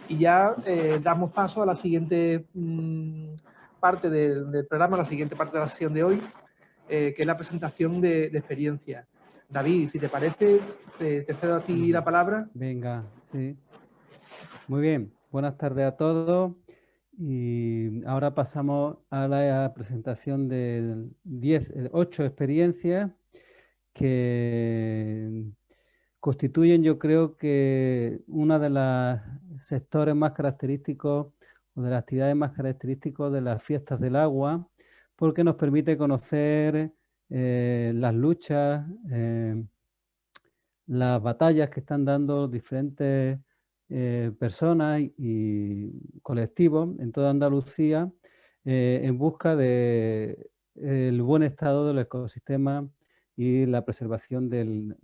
Y ya damos paso a la siguiente parte del programa, la siguiente parte de la sesión de hoy, que es la presentación de experiencias. David, si te parece, te cedo a ti la palabra. Venga, sí. Muy bien, buenas tardes a todos. Y ahora pasamos a la presentación de 8 experiencias que constituyen, yo creo que uno de los sectores más característicos o de las actividades más característicos de las fiestas del agua, porque nos permite conocer las luchas, las batallas que están dando diferentes personas y colectivos en toda Andalucía en busca de el buen estado del ecosistema y la preservación del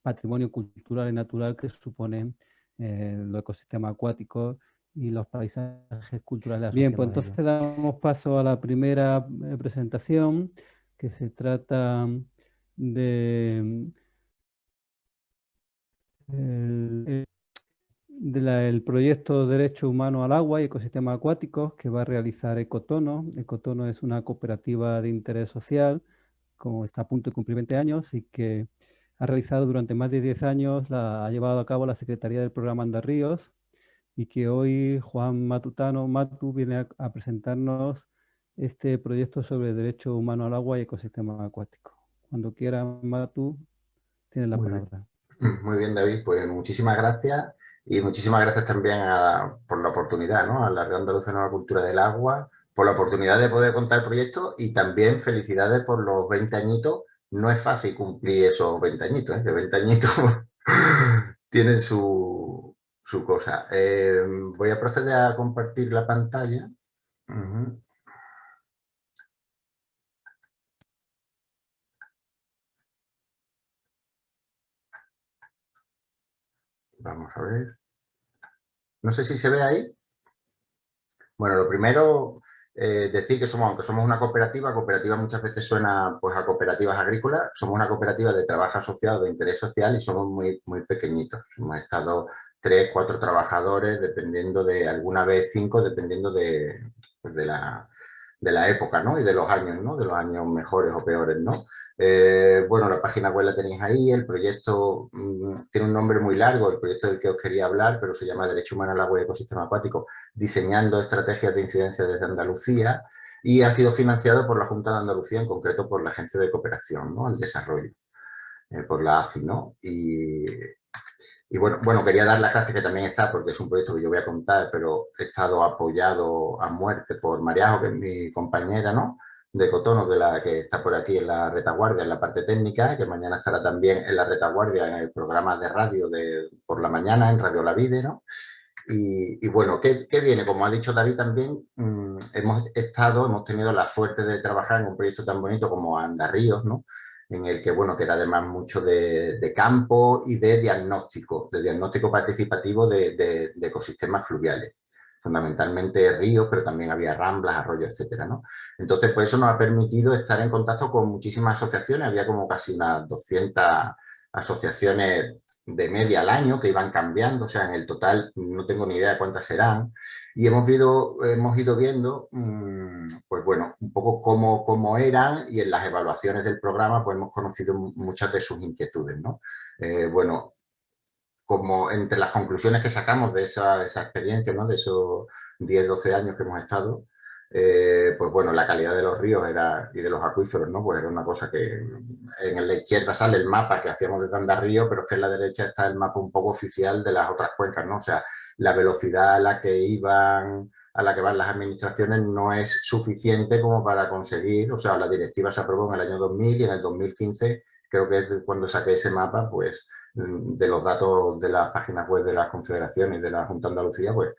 patrimonio cultural y natural que suponen los ecosistemas acuáticos y los paisajes culturales asociados. Bien, pues entonces damos paso a la primera presentación, que se trata de el proyecto Derecho Humano al Agua y Ecosistemas Acuáticos que va a realizar Ecotono. Ecotono es una cooperativa de interés social, como está a punto de cumplir 20 años y que ha realizado durante más de 10 años, ha llevado a cabo la Secretaría del Programa Andarríos, y que hoy Juan Matu viene a presentarnos este proyecto sobre Derecho Humano al Agua y Ecosistemas Acuáticos. Cuando quiera, Matu, tienes la palabra. Muy bien, David, pues muchísimas gracias y muchísimas gracias también por la oportunidad, ¿no? A la Red Andaluza de Nueva Cultura del Agua, por la oportunidad de poder contar el proyecto y también felicidades por los 20 añitos. No es fácil cumplir esos 20 añitos, ¿eh? Que 20 añitos tienen su cosa. Voy a proceder a compartir la pantalla. Vamos a ver. No sé si se ve ahí. Bueno, lo primero, decir que aunque somos una cooperativa muchas veces suena pues, a cooperativas agrícolas, somos una cooperativa de trabajo asociado de interés social y somos muy, muy pequeñitos. Hemos estado 3, 4 trabajadores, dependiendo de, alguna vez 5, dependiendo pues de la época, ¿no? Y de los años, ¿no? De los años mejores o peores, ¿no? Bueno, la página web la tenéis ahí, el proyecto tiene un nombre muy largo, el proyecto del que os quería hablar, pero se llama Derecho Humano al Agua y Ecosistema Acuático, diseñando estrategias de incidencia desde Andalucía, y ha sido financiado por la Junta de Andalucía, en concreto por la Agencia de Cooperación, ¿no? Al Desarrollo, por la ACI, ¿no? Y bueno, quería dar las gracias, que también está, porque es un proyecto que yo voy a contar, pero he estado apoyado a muerte por Mariajo, que es mi compañera, ¿no? De Ecotono, que está por aquí en la retaguardia, en la parte técnica, que mañana estará también en la retaguardia, en el programa de radio por la mañana, en Radio La Vide, ¿no? Y bueno, ¿qué viene? Como ha dicho David también, hemos tenido la suerte de trabajar en un proyecto tan bonito como Andarríos, ¿no? En el que, bueno, que era además mucho de campo y de diagnóstico participativo de ecosistemas fluviales. Fundamentalmente ríos, pero también había ramblas, arroyos, etcétera, ¿no? Entonces, pues eso nos ha permitido estar en contacto con muchísimas asociaciones. Había como casi unas 200 asociaciones de media al año que iban cambiando, o sea, en el total no tengo ni idea de cuántas serán, y hemos ido viendo, pues bueno, un poco cómo eran, y en las evaluaciones del programa pues hemos conocido muchas de sus inquietudes, ¿no? Bueno, como entre las conclusiones que sacamos de esa experiencia, ¿no? De esos 10, 12 años que hemos estado, pues bueno, la calidad de los ríos y de los acuíferos, ¿no? Pues era una cosa que en la izquierda sale el mapa que hacíamos de Andarrío, pero es que en la derecha está el mapa un poco oficial de las otras cuencas, ¿no? O sea, la velocidad a la que van las administraciones no es suficiente como para conseguir, o sea, la directiva se aprobó en el año 2000 y en el 2015, creo que es cuando saqué ese mapa, pues de los datos de las páginas web de las confederaciones y de la Junta de Andalucía, pues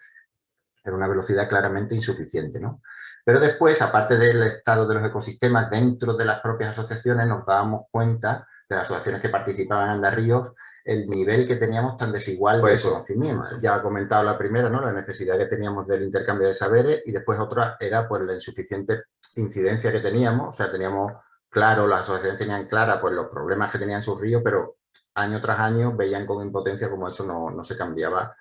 era una velocidad claramente insuficiente, ¿no? Pero después, aparte del estado de los ecosistemas, dentro de las propias asociaciones nos dábamos cuenta, de las asociaciones que participaban en Andarríos, el nivel que teníamos tan desigual de conocimiento. Ya ha comentado la primera, ¿no? La necesidad que teníamos del intercambio de saberes, y después otra era pues la insuficiente incidencia que teníamos, o sea, teníamos claro, las asociaciones tenían clara pues los problemas que tenían sus ríos, pero año tras año veían con impotencia como eso no se cambiaba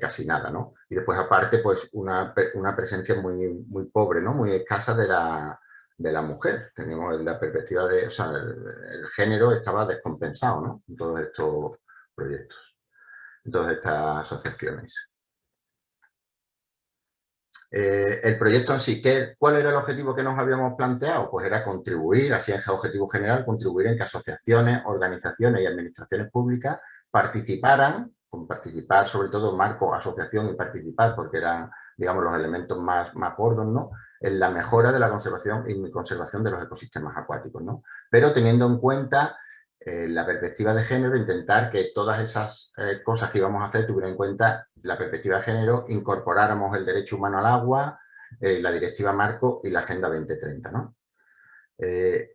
casi nada, ¿no? Y después, aparte, pues una presencia muy pobre, ¿no? Muy escasa de la mujer. Tenemos la perspectiva de, o sea, el género estaba descompensado, ¿no? En todos estos proyectos, en todas estas asociaciones. El proyecto en sí, ¿cuál era el objetivo que nos habíamos planteado? Pues era contribuir, así en objetivo general, contribuir en que asociaciones, organizaciones y administraciones públicas participaran, con participar sobre todo marco, asociación y participar, porque eran, digamos, los elementos más gordos, ¿no? En la mejora de la conservación y conservación de los ecosistemas acuáticos, ¿no? Pero teniendo en cuenta la perspectiva de género, intentar que todas esas cosas que íbamos a hacer tuvieran en cuenta la perspectiva de género, incorporáramos el derecho humano al agua, la directiva marco y la Agenda 2030, ¿no?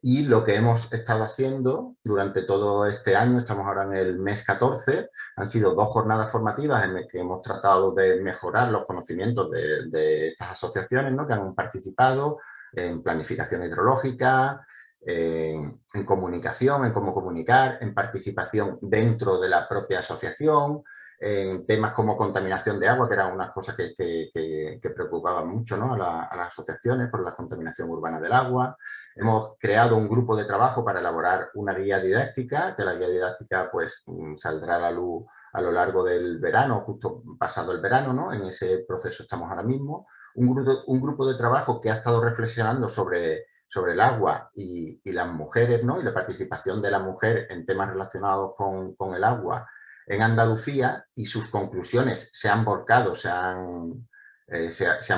Y lo que hemos estado haciendo durante todo este año, estamos ahora en el mes 14, han sido 2 jornadas formativas en las que hemos tratado de mejorar los conocimientos de estas asociaciones, ¿no? Que han participado en planificación hidrológica, en comunicación, en cómo comunicar, en participación dentro de la propia asociación, en temas como contaminación de agua, que eran unas cosas que preocupaban mucho, ¿no? a las asociaciones por la contaminación urbana del agua. Hemos creado un grupo de trabajo para elaborar una guía didáctica, que la guía didáctica pues saldrá a la luz a lo largo del verano, justo pasado el verano, ¿no? En ese proceso estamos ahora mismo. Un grupo de trabajo que ha estado reflexionando sobre el agua y las mujeres, ¿no? Y la participación de la mujer en temas relacionados con el agua en Andalucía, y sus conclusiones se han volcado, se han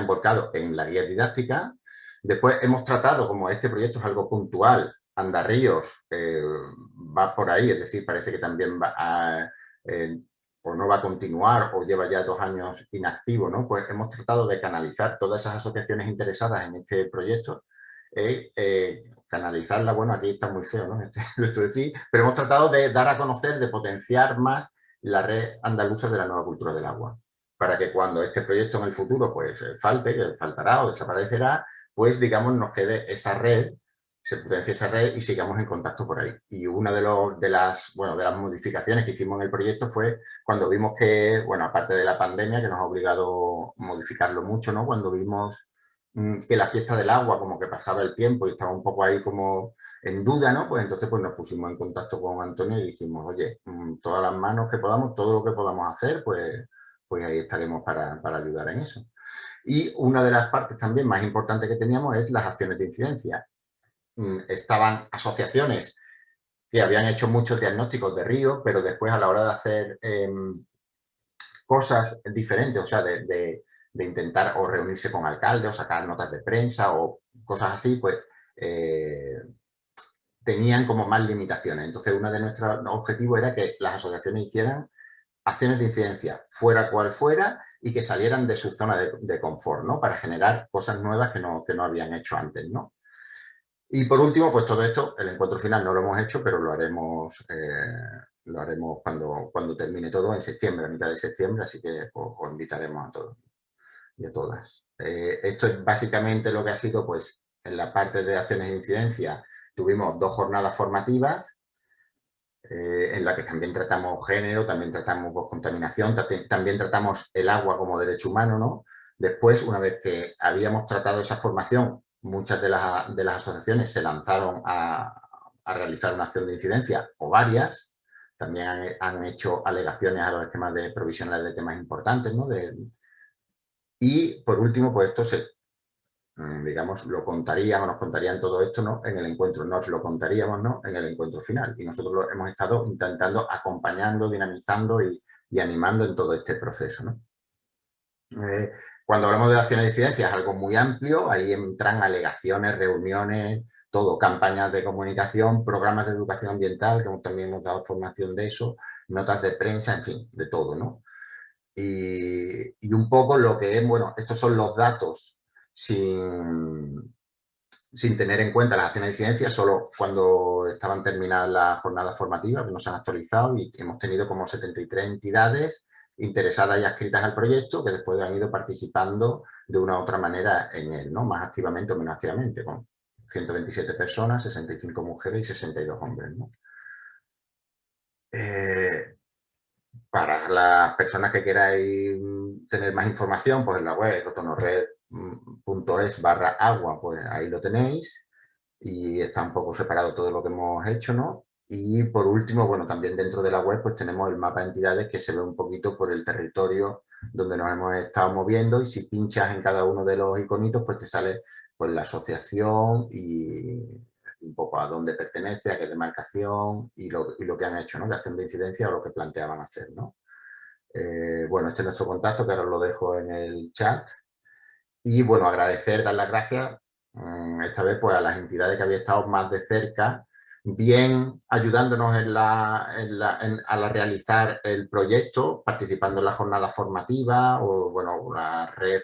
volcado en la guía didáctica. Después hemos tratado, como este proyecto es algo puntual, Andarríos va por ahí, es decir, parece que también va o no va a continuar o lleva ya 2 años inactivo, ¿no? Pues hemos tratado de canalizar todas esas asociaciones interesadas en este proyecto, canalizarla, bueno, aquí está muy feo, ¿no? Esto de sí, pero hemos tratado de dar a conocer, de potenciar más la red andaluza de la nueva cultura del agua, para que cuando este proyecto en el futuro pues falte, que faltará o desaparecerá, pues digamos nos quede esa red, se potencie esa red y sigamos en contacto por ahí. Y una de las modificaciones que hicimos en el proyecto fue cuando vimos que, bueno, aparte de la pandemia que nos ha obligado a modificarlo mucho, ¿no? Cuando vimos que la fiesta del agua como que pasaba el tiempo y estaba un poco ahí como en duda, ¿no? Pues entonces pues nos pusimos en contacto con Antonio y dijimos, oye, todas las manos que podamos, todo lo que podamos hacer, pues ahí estaremos para ayudar en eso. Y una de las partes también más importantes que teníamos es las acciones de incidencia. Estaban asociaciones que habían hecho muchos diagnósticos de río, pero después a la hora de hacer cosas diferentes, o sea, de intentar o reunirse con alcaldes o sacar notas de prensa o cosas así, pues tenían como más limitaciones. Entonces, uno de nuestros objetivos era que las asociaciones hicieran acciones de incidencia, fuera cual fuera, y que salieran de su zona de confort, ¿no? Para generar cosas nuevas que no habían hecho antes, ¿no? Y por último, pues todo esto, el encuentro final no lo hemos hecho, pero lo haremos cuando termine todo en septiembre, a mitad de septiembre, así que os invitaremos a todos y a todas. Esto es básicamente lo que ha sido, pues, en la parte de acciones de incidencia, tuvimos 2 jornadas formativas, en la que también tratamos género, también tratamos contaminación, también tratamos el agua como derecho humano, ¿no? Después, una vez que habíamos tratado esa formación, muchas de las asociaciones se lanzaron a realizar una acción de incidencia o varias, también han hecho alegaciones a los esquemas de provisionales de temas importantes, ¿no? Y, por último, pues esto digamos, nos contarían todo esto, ¿no? En el encuentro, nos lo contaríamos, ¿no? En el encuentro final. Y nosotros lo hemos estado intentando, acompañando, dinamizando y animando en todo este proceso, ¿no? Cuando hablamos de acciones de incidencia es algo muy amplio, ahí entran alegaciones, reuniones, todo, campañas de comunicación, programas de educación ambiental, que también hemos dado formación de eso, notas de prensa, en fin, de todo, ¿no? Y un poco lo que es, bueno, estos son los datos sin tener en cuenta las acciones de incidencia, solo cuando estaban terminadas las jornadas formativas, que no se han actualizado, y hemos tenido como 73 entidades interesadas y adscritas al proyecto que después han ido participando de una u otra manera en él, ¿no? Más activamente o menos activamente, con 127 personas, 65 mujeres y 62 hombres, ¿no? para las personas que queráis tener más información, pues en la web cotonorred.es/agua, pues ahí lo tenéis. Y está un poco separado todo lo que hemos hecho, ¿no? Y por último, bueno, también dentro de la web pues tenemos el mapa de entidades que se ve un poquito por el territorio donde nos hemos estado moviendo, y si pinchas en cada uno de los iconitos pues te sale pues la asociación y un poco a dónde pertenece, a qué demarcación y lo que han hecho, ¿no? De acción de incidencia o lo que planteaban hacer, ¿no? Bueno, este es nuestro contacto, que ahora os lo dejo en el chat. Y bueno, agradecer, dar las gracias esta vez pues a las entidades que habéis estado más de cerca, bien ayudándonos a realizar el proyecto, participando en la jornada formativa, o bueno, la red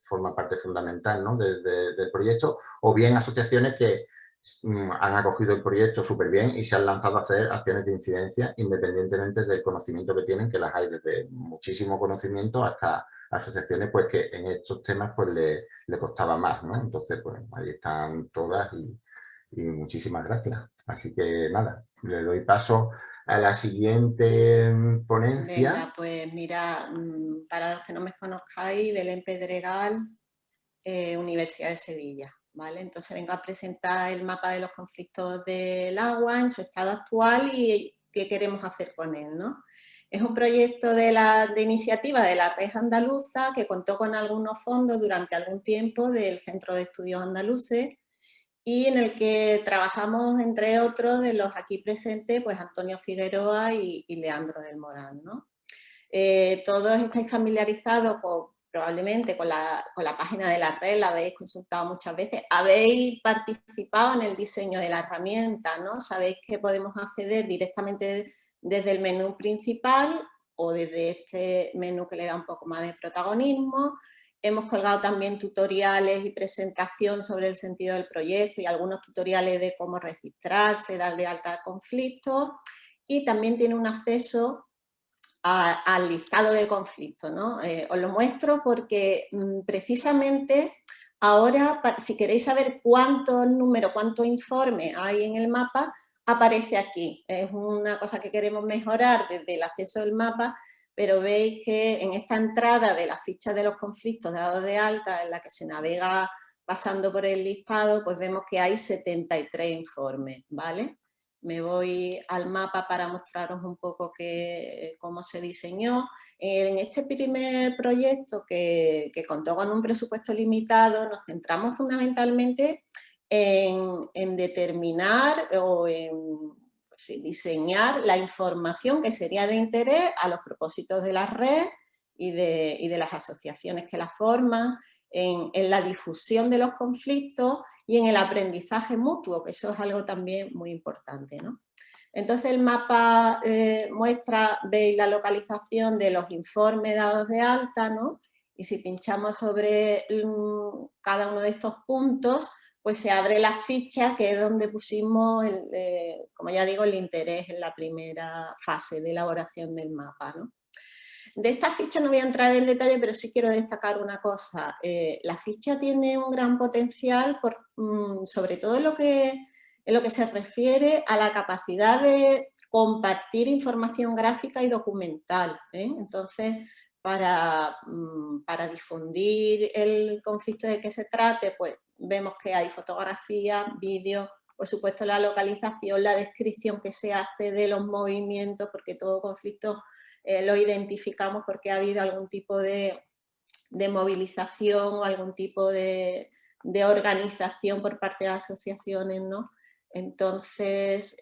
forma parte fundamental, ¿no? del proyecto, o bien asociaciones que han acogido el proyecto súper bien y se han lanzado a hacer acciones de incidencia independientemente del conocimiento que tienen, que las hay desde muchísimo conocimiento hasta asociaciones pues que en estos temas pues le costaba más, ¿no? Entonces, pues ahí están todas y muchísimas gracias. Así que nada, le doy paso a la siguiente ponencia. Venga, pues mira, para los que no me conozcáis, Belén Pedregal, Universidad de Sevilla, ¿vale? Entonces vengo a presentar el mapa de los conflictos del agua en su estado actual y qué queremos hacer con él, ¿no? Es un proyecto de iniciativa de la Red Andaluza que contó con algunos fondos durante algún tiempo del Centro de Estudios Andaluces y en el que trabajamos, entre otros, de los aquí presentes, pues Antonio Figueroa y Leandro del Moral, ¿no? Todos estáis familiarizados probablemente con la página de la red, la habéis consultado muchas veces, habéis participado en el diseño de la herramienta, ¿no? Sabéis que podemos acceder directamente desde el menú principal o desde este menú que le da un poco más de protagonismo. Hemos colgado también tutoriales y presentación sobre el sentido del proyecto y algunos tutoriales de cómo registrarse, darle alta a conflictos, y también tiene un acceso al listado de conflictos, ¿no? Os lo muestro porque precisamente ahora, si queréis saber cuántos números, cuántos informes hay en el mapa, aparece aquí. Es una cosa que queremos mejorar desde el acceso al mapa, pero veis que en esta entrada de la ficha de los conflictos dados de alta, en la que se navega pasando por el listado, pues vemos que hay 73 informes, ¿vale? Me voy al mapa para mostraros un poco cómo se diseñó. En este primer proyecto, que contó con un presupuesto limitado, nos centramos fundamentalmente en determinar o en diseñar la información que sería de interés a los propósitos de la red y de las asociaciones que la forman, en la difusión de los conflictos y en el aprendizaje mutuo, que eso es algo también muy importante, ¿no? Entonces el mapa muestra, veis la localización de los informes dados de alta, ¿no? Y si pinchamos sobre cada uno de estos puntos, pues se abre la ficha, que es donde pusimos, como ya digo, el interés en la primera fase de elaboración del mapa, ¿no? De esta ficha no voy a entrar en detalle, pero sí quiero destacar una cosa. La ficha tiene un gran potencial, sobre todo en lo que se refiere a la capacidad de compartir información gráfica y documental, ¿eh? Entonces, para difundir el conflicto de que se trate, pues vemos que hay fotografías, vídeos, por supuesto la localización, la descripción que se hace de los movimientos, porque todo conflicto lo identificamos porque ha habido algún tipo de movilización o algún tipo de organización por parte de asociaciones, ¿no? Entonces,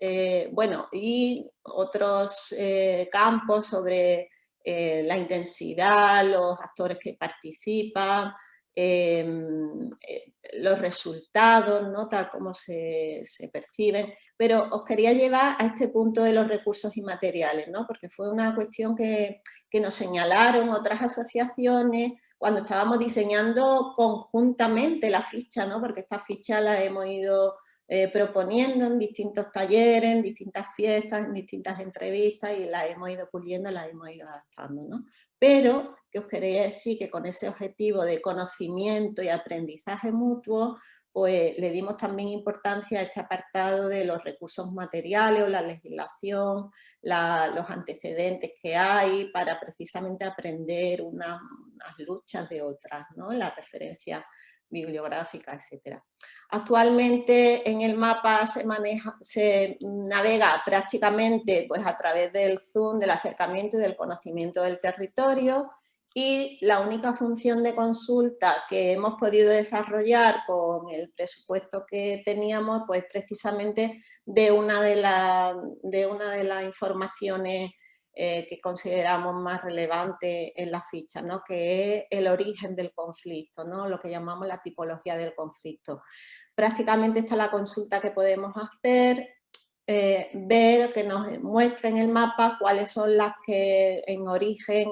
bueno, y otros campos sobre la intensidad, los actores que participan, los resultados, ¿no? Tal como se perciben, pero os quería llevar a este punto de los recursos inmateriales, ¿no? Porque fue una cuestión que nos señalaron otras asociaciones cuando estábamos diseñando conjuntamente la ficha, ¿no? Porque esta ficha la hemos ido proponiendo en distintos talleres, en distintas fiestas, en distintas entrevistas, y la hemos ido puliendo, la hemos ido adaptando, ¿no? Pero que os quería decir que con ese objetivo de conocimiento y aprendizaje mutuo, pues le dimos también importancia a este apartado de los recursos materiales o la legislación, los antecedentes que hay para precisamente aprender unas luchas de otras, ¿no? La referencia bibliográfica, etcétera. Actualmente en el mapa se navega prácticamente pues, a través del zoom, del acercamiento y del conocimiento del territorio, y la única función de consulta que hemos podido desarrollar con el presupuesto que teníamos, pues precisamente de una de las informaciones que consideramos más relevante en la ficha, ¿no? Que es el origen del conflicto, ¿no? Lo que llamamos la tipología del conflicto. Prácticamente esta es la consulta que podemos hacer, ver que nos muestre en el mapa cuáles son las que en origen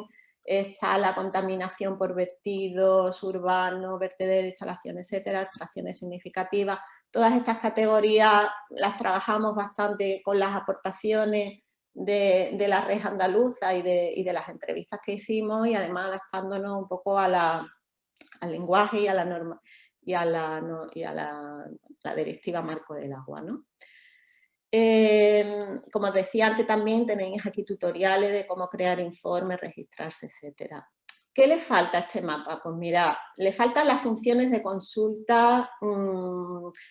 está la contaminación por vertidos urbanos, vertederos, instalaciones, etcétera, extracciones significativas. Todas estas categorías las trabajamos bastante con las aportaciones de la red andaluza y de las entrevistas que hicimos, y además adaptándonos un poco al lenguaje y a la norma y a la directiva marco del agua, ¿no? Como os decía antes, también tenéis aquí tutoriales de cómo crear informes, registrarse, etcétera. ¿Qué le falta a este mapa? Pues mira, le faltan las funciones de consulta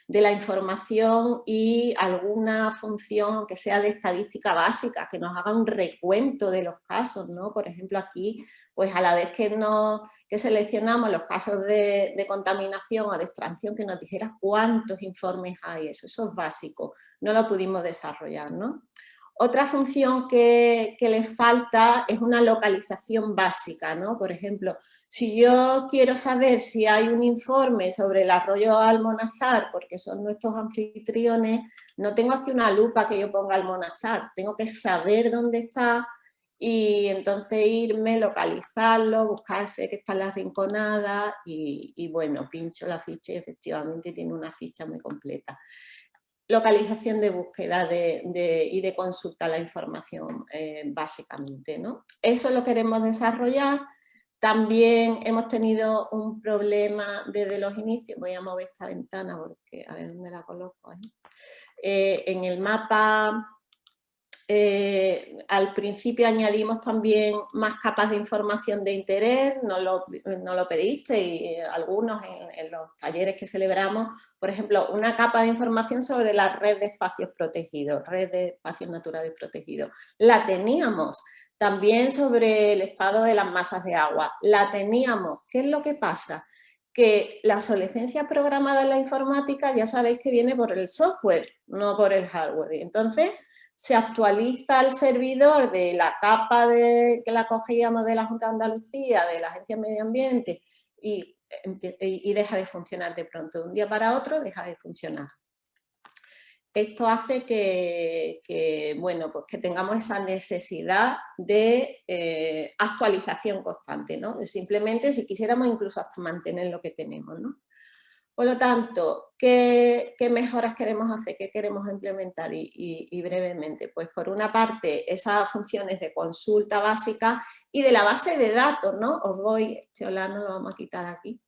de la información y alguna función que sea de estadística básica, que nos haga un recuento de los casos, ¿no? Por ejemplo, aquí, pues a la vez que seleccionamos los casos de contaminación o de extracción, que nos dijera cuántos informes hay, eso es básico, no lo pudimos desarrollar, ¿no? Otra función que les falta es una localización básica, ¿no? Por ejemplo, si yo quiero saber si hay un informe sobre el arroyo Almonazar, porque son nuestros anfitriones, no tengo aquí una lupa que yo ponga Almonazar, tengo que saber dónde está y entonces irme, localizarlo, buscarse que está en la rinconada y bueno, pincho la ficha y efectivamente tiene una ficha muy completa. Localización de búsqueda y de consulta a la información, básicamente, ¿no? Eso lo queremos desarrollar. También hemos tenido un problema desde los inicios. Voy a mover esta ventana porque a ver dónde la coloco ahí. En el mapa, al principio añadimos también más capas de información de interés, no lo pediste, y algunos en los talleres que celebramos, por ejemplo, una capa de información sobre la red de espacios protegidos, red de espacios naturales protegidos. La teníamos. También sobre el estado de las masas de agua. La teníamos. ¿Qué es lo que pasa? Que la obsolescencia programada en la informática ya sabéis que viene por el software, no por el hardware. Entonces, se actualiza el servidor de la capa que la cogíamos de la Junta de Andalucía, de la Agencia de Medio Ambiente, y deja de funcionar de pronto. De un día para otro deja de funcionar. Esto hace bueno, pues que tengamos esa necesidad de actualización constante, ¿no? Simplemente, si quisiéramos, incluso hasta mantener lo que tenemos, ¿no? Por lo tanto, ¿qué mejoras queremos hacer? ¿Qué queremos implementar? Y brevemente, pues por una parte, esas funciones de consulta básica y de la base de datos, ¿no? Este hola no lo vamos a quitar aquí.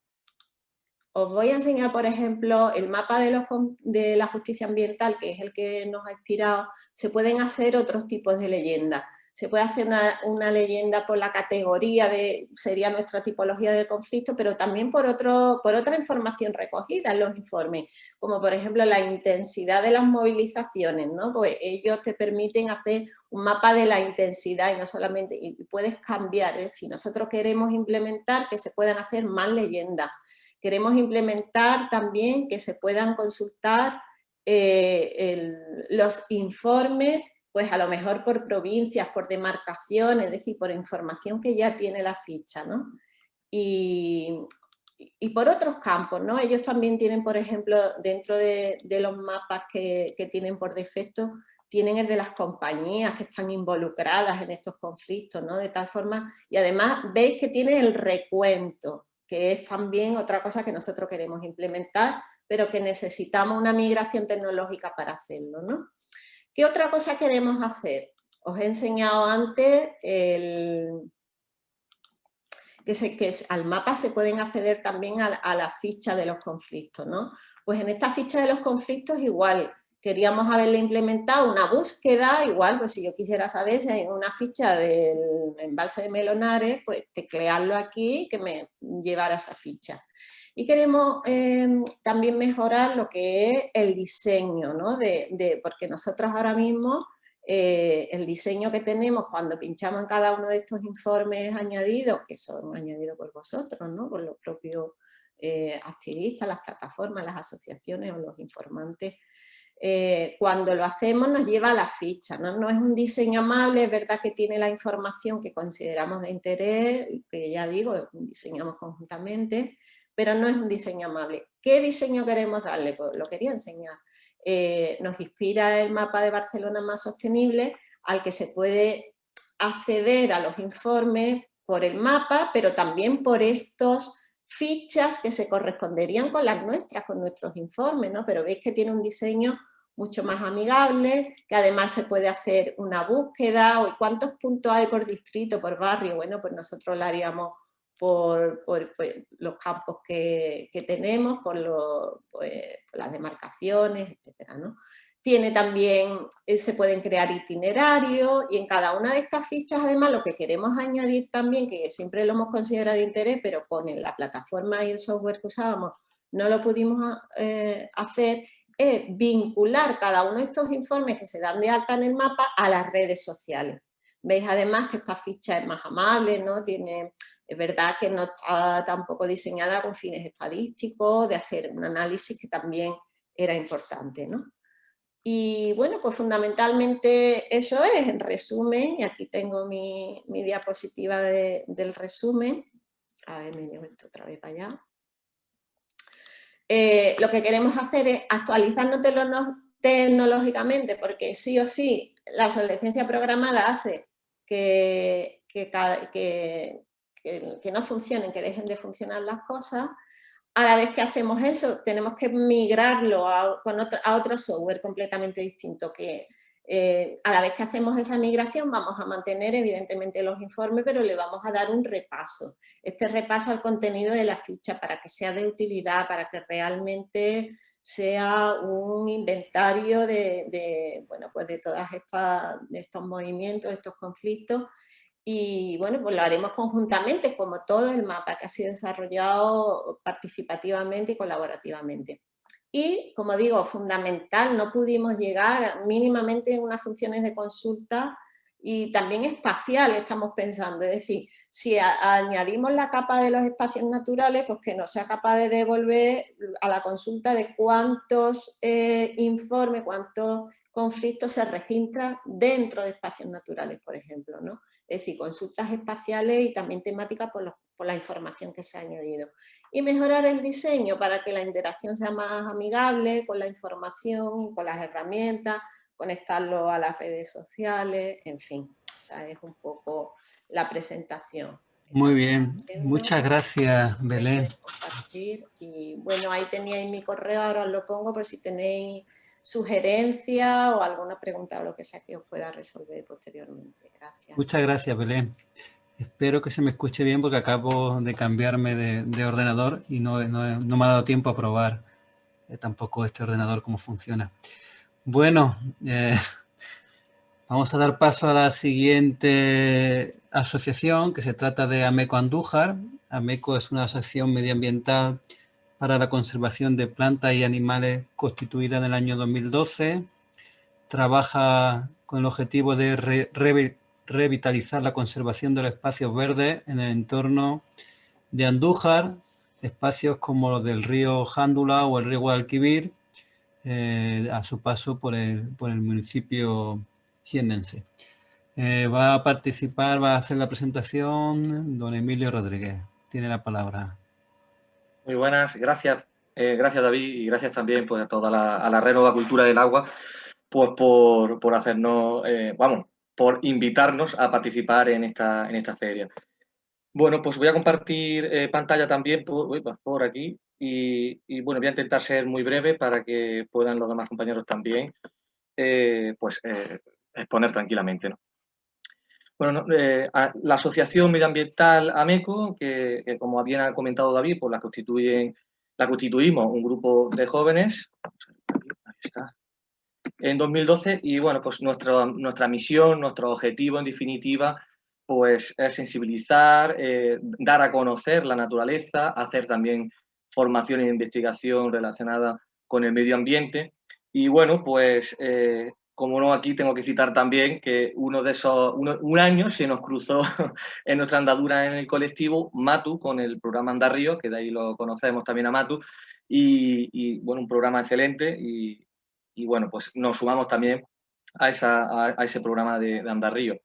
Os voy a enseñar, por ejemplo, el mapa de la justicia ambiental, que es el que nos ha inspirado. Se pueden hacer otros tipos de leyendas. Se puede hacer una leyenda por la categoría sería nuestra tipología del conflicto, pero también por otra información recogida en los informes, como por ejemplo la intensidad de las movilizaciones, ¿no? Pues ellos te permiten hacer un mapa de la intensidad y no solamente, y puedes cambiar, es decir, nosotros queremos implementar que se puedan hacer más leyendas. Queremos implementar también que se puedan consultar los informes, pues a lo mejor por provincias, por demarcaciones, es decir, por información que ya tiene la ficha, ¿no? Y por otros campos, ¿no? Ellos también tienen, por ejemplo, dentro de los mapas que tienen por defecto, tienen el de las compañías que están involucradas en estos conflictos, ¿no? De tal forma, y además veis que tiene el recuento, que es también otra cosa que nosotros queremos implementar, pero que necesitamos una migración tecnológica para hacerlo, ¿no? ¿Qué otra cosa queremos hacer? Os he enseñado antes que al mapa se pueden acceder también a la ficha de los conflictos, ¿no? Pues en esta ficha de los conflictos igual, queríamos haberle implementado una búsqueda, igual, pues si yo quisiera saber si hay una ficha del embalse de Melonares, pues teclearlo aquí y que me llevara esa ficha. Y queremos también mejorar lo que es el diseño, ¿no? Porque nosotros ahora mismo, el diseño que tenemos cuando pinchamos en cada uno de estos informes añadidos, que son añadidos por vosotros, ¿no? Por los propios activistas, las plataformas, las asociaciones o los informantes, cuando lo hacemos nos lleva a la ficha, ¿no? No es un diseño amable, es verdad que tiene la información que consideramos de interés, que ya digo, diseñamos conjuntamente, pero no es un diseño amable. ¿Qué diseño queremos darle? Pues lo quería enseñar. Nos inspira el mapa de Barcelona más sostenible, al que se puede acceder a los informes por el mapa, pero también por estos fichas que se corresponderían con las nuestras, con nuestros informes, ¿no? Pero veis que tiene un diseño mucho más amigable, que además se puede hacer una búsqueda, o cuántos puntos hay por distrito, por barrio. Bueno, pues nosotros lo haríamos por los campos que tenemos, por las demarcaciones, etcétera, ¿no? Tiene también, se pueden crear itinerarios, y en cada una de estas fichas además lo que queremos añadir también, que siempre lo hemos considerado de interés, pero con la plataforma y el software que usábamos no lo pudimos hacer, es vincular cada uno de estos informes que se dan de alta en el mapa a las redes sociales. Veis además que esta ficha es más amable, ¿no? Es verdad que no está tampoco diseñada con fines estadísticos, de hacer un análisis que también era importante, ¿no? Y bueno, pues fundamentalmente eso es, en resumen, y aquí tengo mi diapositiva del resumen. A ver, me llevo esto otra vez para allá. Lo que queremos hacer es actualizarnos tecnológicamente, porque sí o sí la obsolescencia programada hace que no funcionen, que dejen de funcionar las cosas. A la vez que hacemos eso, tenemos que migrarlo a otro software completamente distinto, que a la vez que hacemos esa migración vamos a mantener evidentemente los informes, pero le vamos a dar un repaso. Este repaso al contenido de la ficha para que sea de utilidad, para que realmente sea un inventario bueno, pues de todos estos movimientos, estos conflictos. Y bueno, pues lo haremos conjuntamente, como todo el mapa que ha sido desarrollado participativamente y colaborativamente. Y, como digo, fundamental, no pudimos llegar mínimamente en unas funciones de consulta y también espacial estamos pensando. Es decir, si añadimos la capa de los espacios naturales, pues que nos sea capaz de devolver a la consulta de cuántos informes, cuántos conflictos se registran dentro de espacios naturales, por ejemplo, ¿no? Es decir, consultas espaciales y también temáticas por la información que se ha añadido. Y mejorar el diseño para que la interacción sea más amigable con la información, con las herramientas, conectarlo a las redes sociales, en fin, esa es un poco la presentación. Muy bien, muchas gracias, Belén. Y bueno, ahí teníais mi correo, ahora os lo pongo por si tenéis sugerencias o alguna pregunta o lo que sea que os pueda resolver posteriormente. Gracias. Muchas gracias, Belén. Espero que se me escuche bien porque acabo de cambiarme de ordenador y no me ha dado tiempo a probar tampoco este ordenador cómo funciona. Bueno, vamos a dar paso a la siguiente asociación, que se trata de Ameco Andújar. Ameco es una asociación medioambiental para la conservación de plantas y animales constituida en el año 2012. Trabaja con el objetivo de revitalizar la conservación de los espacios verdes en el entorno de Andújar, espacios como los del río Jándula o el río Guadalquivir, a su paso por el municipio jiennense. Va a participar, va a hacer la presentación don Emilio Rodríguez. Tiene la palabra. Muy buenas, gracias. Gracias, David, y gracias también pues, a toda la Red Nova Cultura del Agua pues, por hacernos, por invitarnos a participar en esta feria. Bueno, pues voy a compartir pantalla también por aquí y bueno, voy a intentar ser muy breve para que puedan los demás compañeros también exponer tranquilamente, ¿no? Bueno, la Asociación Medioambiental Ameco, que como bien ha comentado David, pues la constituyen La constituimos un grupo de jóvenes, ahí está, en 2012, y bueno, pues nuestra misión, nuestro objetivo en definitiva, pues es sensibilizar, dar a conocer la naturaleza, hacer también formación e investigación relacionada con el medio ambiente. Y bueno, pues como no, aquí tengo que citar también que un año se nos cruzó en nuestra andadura en el colectivo Matu con el programa Andarrío, que de ahí lo conocemos también a Matu, y bueno, un programa excelente y bueno, pues nos sumamos también a ese programa de Andarrío.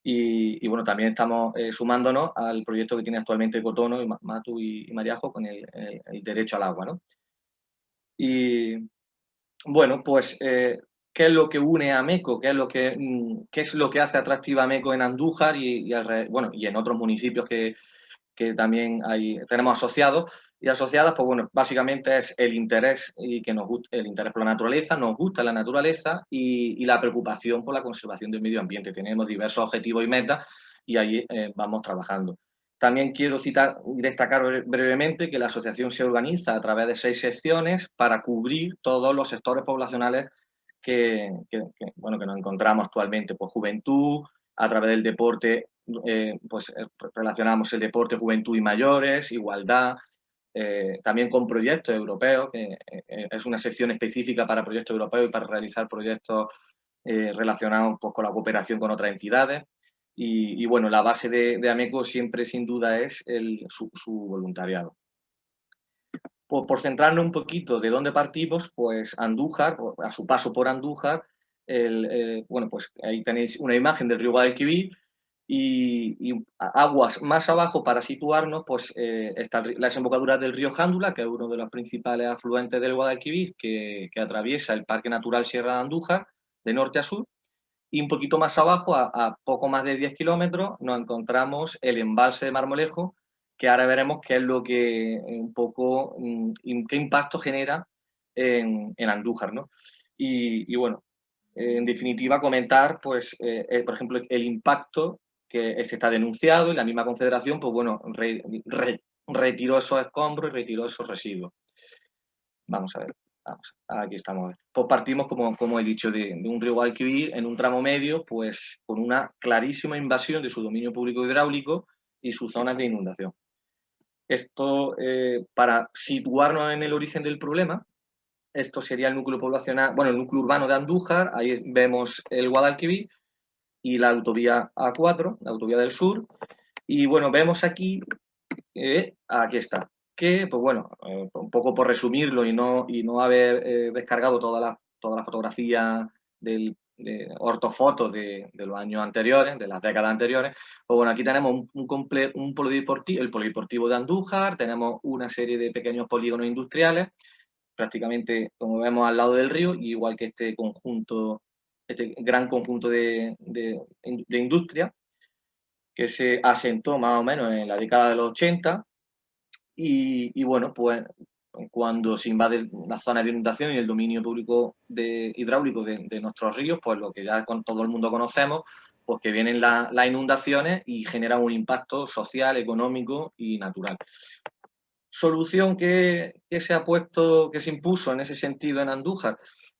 Y bueno, también estamos sumándonos al proyecto que tiene actualmente Cotono, y Matu y Mariajo con el derecho al agua, ¿no? Y bueno, pues, ¿qué es lo que une a MECO? ¿Qué es lo que hace atractiva a MECO en Andújar y en otros municipios que también tenemos asociados y asociadas? Pues bueno, básicamente es el interés y que nos gusta, el interés por la naturaleza, nos gusta la naturaleza y la preocupación por la conservación del medio ambiente. Tenemos diversos objetivos y metas y ahí vamos trabajando. También quiero citar y destacar brevemente que la asociación se organiza a través de 6 secciones para cubrir todos los sectores poblacionales que nos encontramos actualmente. Pues juventud, a través del deporte, relacionamos el deporte, juventud y mayores, igualdad, también con proyectos europeos, que es una sección específica para proyectos europeos y para realizar proyectos relacionados pues, con la cooperación con otras entidades. Y bueno, la base de AMECO siempre, sin duda, es su voluntariado. Por centrarnos un poquito de dónde partimos, pues Andújar, a su paso por Andújar, pues ahí tenéis una imagen del río Guadalquivir y aguas más abajo para situarnos, pues está la desembocadura del río Jándula, que es uno de los principales afluentes del Guadalquivir, que atraviesa el Parque Natural Sierra de Andújar, de norte a sur. Y un poquito más abajo, a poco más de 10 kilómetros, nos encontramos el embalse de Marmolejo, que ahora veremos qué es lo que qué impacto genera en Andújar, ¿no? Y bueno, en definitiva comentar, pues, por ejemplo, el impacto que se está denunciado y la misma Confederación, pues bueno, retiró esos escombros y retiró esos residuos. Vamos a ver. Aquí estamos. Pues partimos, como he dicho, de un río Guadalquivir en un tramo medio, pues con una clarísima invasión de su dominio público hidráulico y sus zonas de inundación. Esto, para situarnos en el origen del problema, esto sería el núcleo poblacional, el núcleo urbano de Andújar, ahí vemos el Guadalquivir y la autovía A4, la autovía del sur, y bueno, vemos aquí, aquí está, que, pues bueno, un poco por resumirlo y no haber descargado toda la fotografía de ortofotos de los años anteriores, de las décadas anteriores, pues bueno, aquí tenemos un polideportivo, el polideportivo de Andújar, tenemos una serie de pequeños polígonos industriales, prácticamente, como vemos, al lado del río, igual que este gran conjunto de industria, que se asentó más o menos en la década de los 80, y bueno, pues cuando se invade la zona de inundación y el dominio público hidráulico de nuestros ríos, pues lo que ya todo el mundo conocemos, pues que vienen las inundaciones y generan un impacto social, económico y natural. Solución que se impuso en ese sentido en Andújar,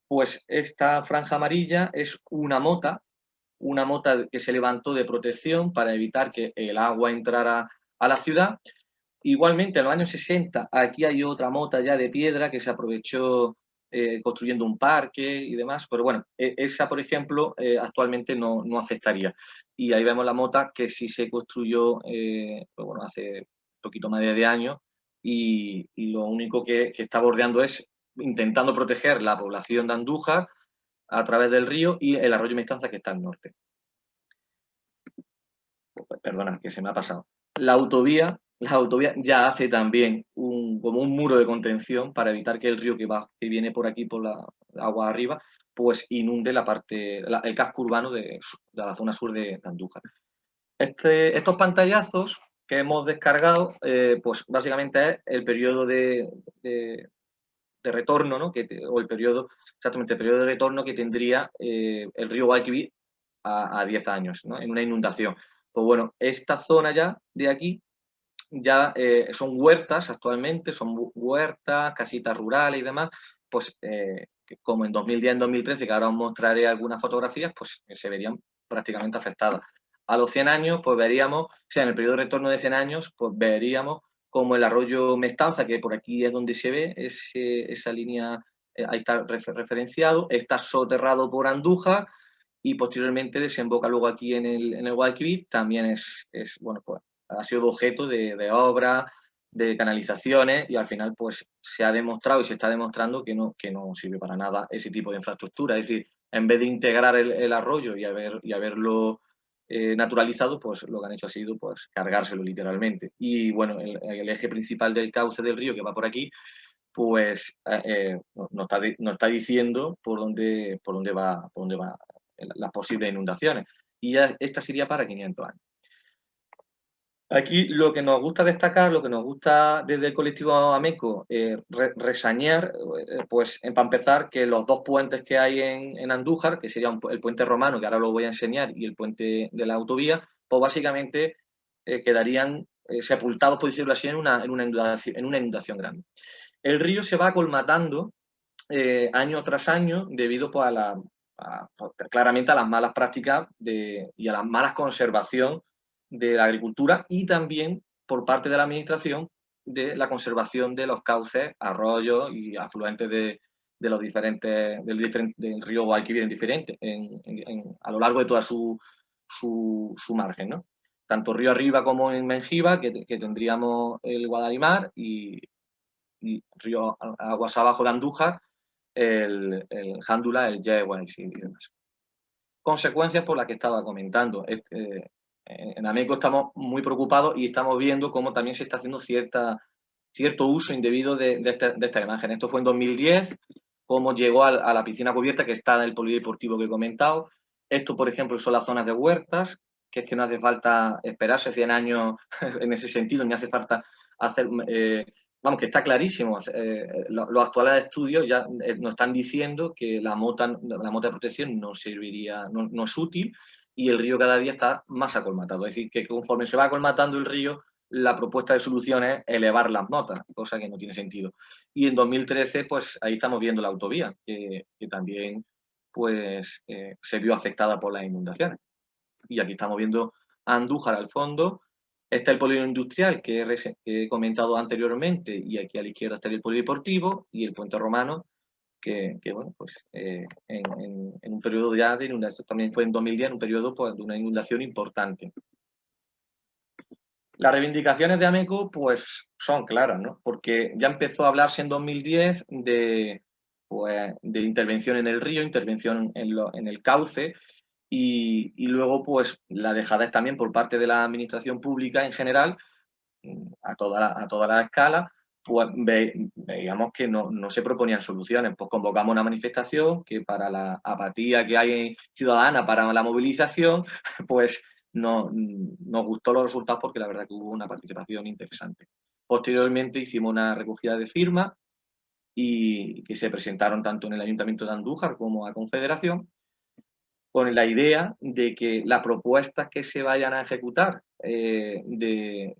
pues esta franja amarilla es una mota que se levantó de protección para evitar que el agua entrara a la ciudad. Igualmente, en los años 60, aquí hay otra mota ya de piedra que se aprovechó construyendo un parque y demás, pero bueno, esa, por ejemplo, actualmente no afectaría. Y ahí vemos la mota que sí se construyó hace un poquito más de 10 años y lo único que está bordeando es intentando proteger la población de Andújar a través del río y el arroyo Mestanza, que está al norte. Perdona, que se me ha pasado. La autovía ya hace también como un muro de contención para evitar que el río que viene por aquí, por la agua arriba, pues inunde el casco urbano de la zona sur de Andújar. Estos pantallazos que hemos descargado, pues básicamente es el periodo de retorno, ¿no? Exactamente el periodo de retorno que tendría el río Guadalquivir a 10 años, ¿no? En una inundación. Pues bueno, esta zona ya de aquí ya son huertas actualmente, son huertas, casitas rurales y demás, pues como en 2010, en 2013, que ahora os mostraré algunas fotografías, pues se verían prácticamente afectadas. A los 100 años, pues veríamos, o sea, en el periodo de retorno de 100 años, pues veríamos como el arroyo Mestanza, que por aquí es donde se ve esa línea, ahí está referenciado, está soterrado por Andújar y posteriormente desemboca luego aquí en el Guadalquivir. También bueno, pues ha sido objeto de obras, de canalizaciones, y al final pues se ha demostrado y se está demostrando que no sirve para nada ese tipo de infraestructura. Es decir, en vez de integrar el arroyo y haberlo naturalizado, pues lo que han hecho ha sido pues cargárselo literalmente. Y bueno, el eje principal del cauce del río que va por aquí, pues nos está diciendo por dónde va las posibles inundaciones. Y ya esta sería para 500 años. Aquí lo que nos gusta destacar, lo que nos gusta desde el colectivo Ameco, reseñar, pues para empezar, que los dos puentes que hay en Andújar, que sería el puente romano, que ahora lo voy a enseñar, y el puente de la autovía, pues básicamente quedarían sepultados, por decirlo así, en una inundación grande. El río se va acolmatando año tras año debido pues, claramente a las malas prácticas y a la mala conservación de la agricultura, y también por parte de la administración de la conservación de los cauces, arroyos y afluentes del río Guadalquivir a lo largo de toda su margen, ¿no? Tanto río arriba como en Mengibar, que tendríamos el Guadalimar, y río aguas abajo de Andújar, el Jándula, el Yegua y demás. Consecuencias por las que estaba comentando. En Ameco estamos muy preocupados y estamos viendo cómo también se está haciendo cierto uso indebido de esta imagen. Esto fue en 2010, cómo llegó a la piscina cubierta que está en el polideportivo que he comentado. Esto, por ejemplo, son las zonas de huertas, que es que no hace falta esperarse 100 años en ese sentido, ni hace falta hacer... vamos, que está clarísimo. Los actuales estudios ya nos están diciendo que la mota de protección no serviría, no es útil, y el río cada día está más acolmatado. Es decir, que conforme se va acolmatando el río, la propuesta de solución es elevar las motas, cosa que no tiene sentido. Y en 2013, pues ahí estamos viendo la autovía, que también pues, se vio afectada por las inundaciones. Y aquí estamos viendo a Andújar al fondo. Está el polígono industrial que he comentado anteriormente, y aquí a la izquierda está el polideportivo y el puente romano, que bueno, pues en un periodo ya de inundación, también fue en 2010, en un periodo pues, de una inundación importante. Las reivindicaciones de Ameco pues son claras, ¿no? Porque ya empezó a hablarse en 2010 de intervención en el río, intervención en el cauce, y luego pues la dejadez también por parte de la administración pública en general, a toda la escala, pues veíamos que no se proponían soluciones. Pues convocamos una manifestación que, para la apatía que hay ciudadana para la movilización, pues nos gustó los resultados, porque la verdad que hubo una participación interesante. Posteriormente hicimos una recogida de firmas y que se presentaron tanto en el Ayuntamiento de Andújar como a Confederación, con la idea de que las propuestas que se vayan a ejecutar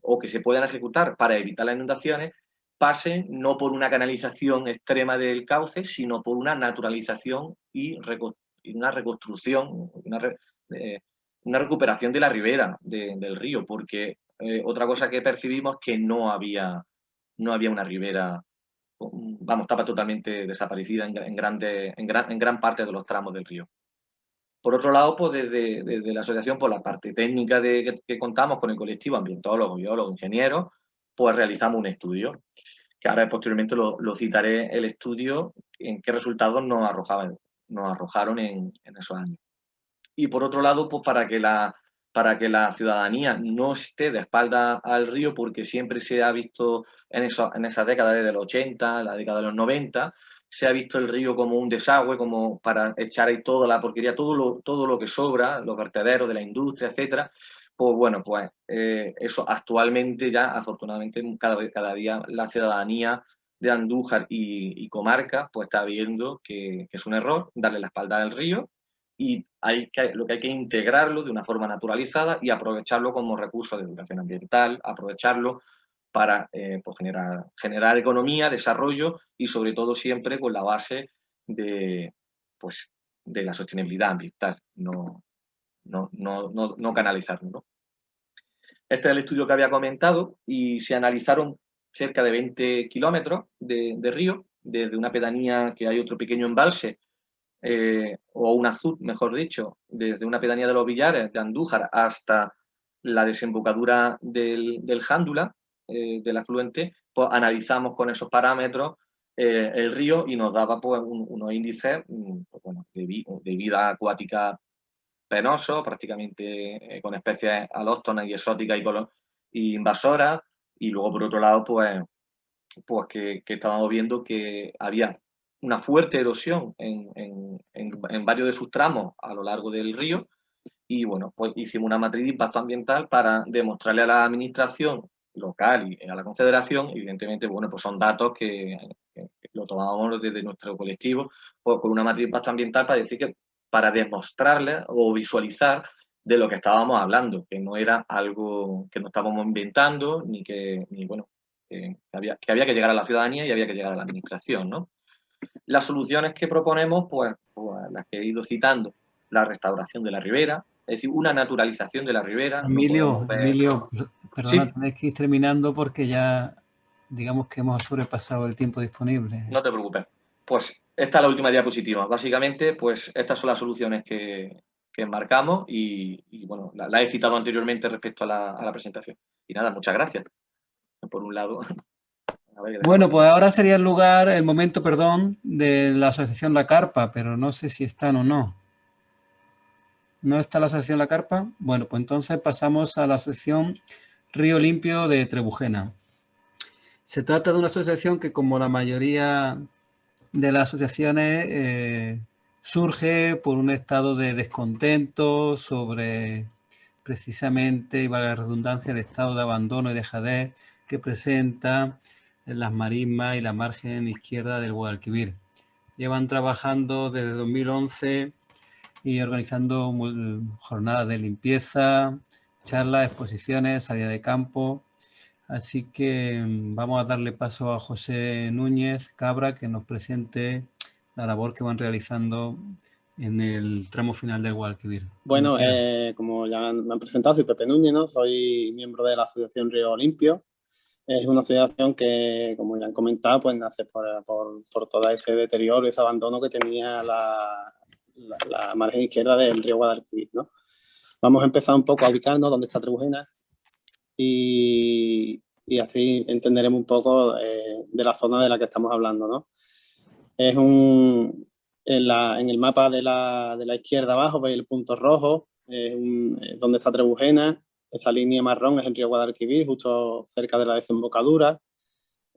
o que se puedan ejecutar para evitar las inundaciones pasen no por una canalización extrema del cauce, sino por una naturalización y una reconstrucción, una recuperación de la ribera del río, porque otra cosa que percibimos es que no había una ribera, vamos, estaba totalmente desaparecida en gran parte de los tramos del río. Por otro lado, pues desde la asociación, por la parte técnica que contamos con el colectivo, ambientólogos, biólogos, ingenieros, pues realizamos un estudio, que ahora posteriormente lo citaré, el estudio, en qué resultados nos arrojaron en esos años. Y por otro lado, pues para que la ciudadanía no esté de espaldas al río, porque siempre se ha visto en esa década, desde los 80, la década de los 90, se ha visto el río como un desagüe, como para echar ahí toda la porquería, todo lo que sobra, los vertederos de la industria, etcétera. Pues bueno, pues eso actualmente ya, afortunadamente, cada día la ciudadanía de Andújar y comarca pues está viendo que es un error darle la espalda al río, y lo que hay que integrarlo de una forma naturalizada y aprovecharlo como recurso de educación ambiental, aprovecharlo para pues generar economía, desarrollo y sobre todo siempre con la base de, pues, de la sostenibilidad ambiental, no canalizarlo, ¿no? Este es el estudio que había comentado y se analizaron cerca de 20 kilómetros de río, desde una pedanía que hay otro pequeño embalse, o un azud, mejor dicho, desde una pedanía de Los Villares, de Andújar, hasta la desembocadura del Jándula, del afluente, pues analizamos con esos parámetros el río y nos daba pues, unos índices pues, bueno, de vida acuática penosos, prácticamente con especies alóctonas y exóticas y invasoras, y luego por otro lado pues que estábamos viendo que había una fuerte erosión en varios de sus tramos a lo largo del río y bueno, pues hicimos una matriz de impacto ambiental para demostrarle a la administración local y a la confederación, evidentemente, bueno, pues son datos que lo tomábamos desde nuestro colectivo, pues con una matriz de impacto ambiental para decir que, para demostrarle o visualizar de lo que estábamos hablando, que no era algo que no estábamos inventando, ni bueno, que había que llegar a la ciudadanía y había que llegar a la administración, ¿no? Las soluciones que proponemos, pues las que he ido citando, la restauración de la ribera, es decir, una naturalización de la ribera. Emilio, perdona, sí, tenés que ir terminando porque ya, digamos que hemos sobrepasado el tiempo disponible. No te preocupes. Pues esta es la última diapositiva. Básicamente, pues estas son las soluciones que enmarcamos y bueno, la he citado anteriormente respecto a la presentación. Y nada, muchas gracias. Por un lado... Bueno, pues ahora sería el momento, perdón, de la asociación La Carpa, pero no sé si están o no. ¿No está la asociación La Carpa? Bueno, pues entonces pasamos a la asociación Río Limpio de Trebujena. Se trata de una asociación que, como la mayoría de las asociaciones, surge por un estado de descontento sobre precisamente, y valga la redundancia, el estado de abandono y dejadez que presenta las marismas y la margen izquierda del Guadalquivir. Llevan trabajando desde 2011 y organizando jornadas de limpieza, charlas, exposiciones, salida de campo. Así que vamos a darle paso a José Núñez Cabra, que nos presente la labor que van realizando en el tramo final del Guadalquivir. Bueno, como ya me han presentado, soy Pepe Núñez, ¿no? Soy miembro de la Asociación Río Limpio. Es una asociación que, como ya han comentado, pues nace por todo ese deterioro y ese abandono que tenía la margen izquierda del río Guadalquivir, ¿no? Vamos a empezar un poco a ubicarnos dónde está Trebujena y así entenderemos un poco de la zona de la que estamos hablando, ¿no? Es en el mapa de la izquierda abajo veis el punto rojo, donde está Trebujena. Esa línea marrón es el río Guadalquivir, justo cerca de la desembocadura,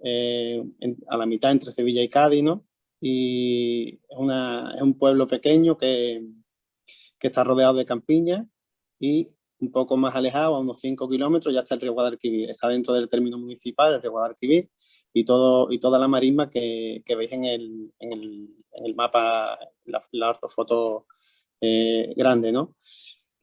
a la mitad entre Sevilla y Cádiz, ¿no? Y es un pueblo pequeño que está rodeado de campiñas y un poco más alejado, a unos 5 kilómetros, ya está el río Guadalquivir. Está dentro del término municipal, el río Guadalquivir, y toda la marisma que veis en el mapa, la ortofoto grande, ¿no?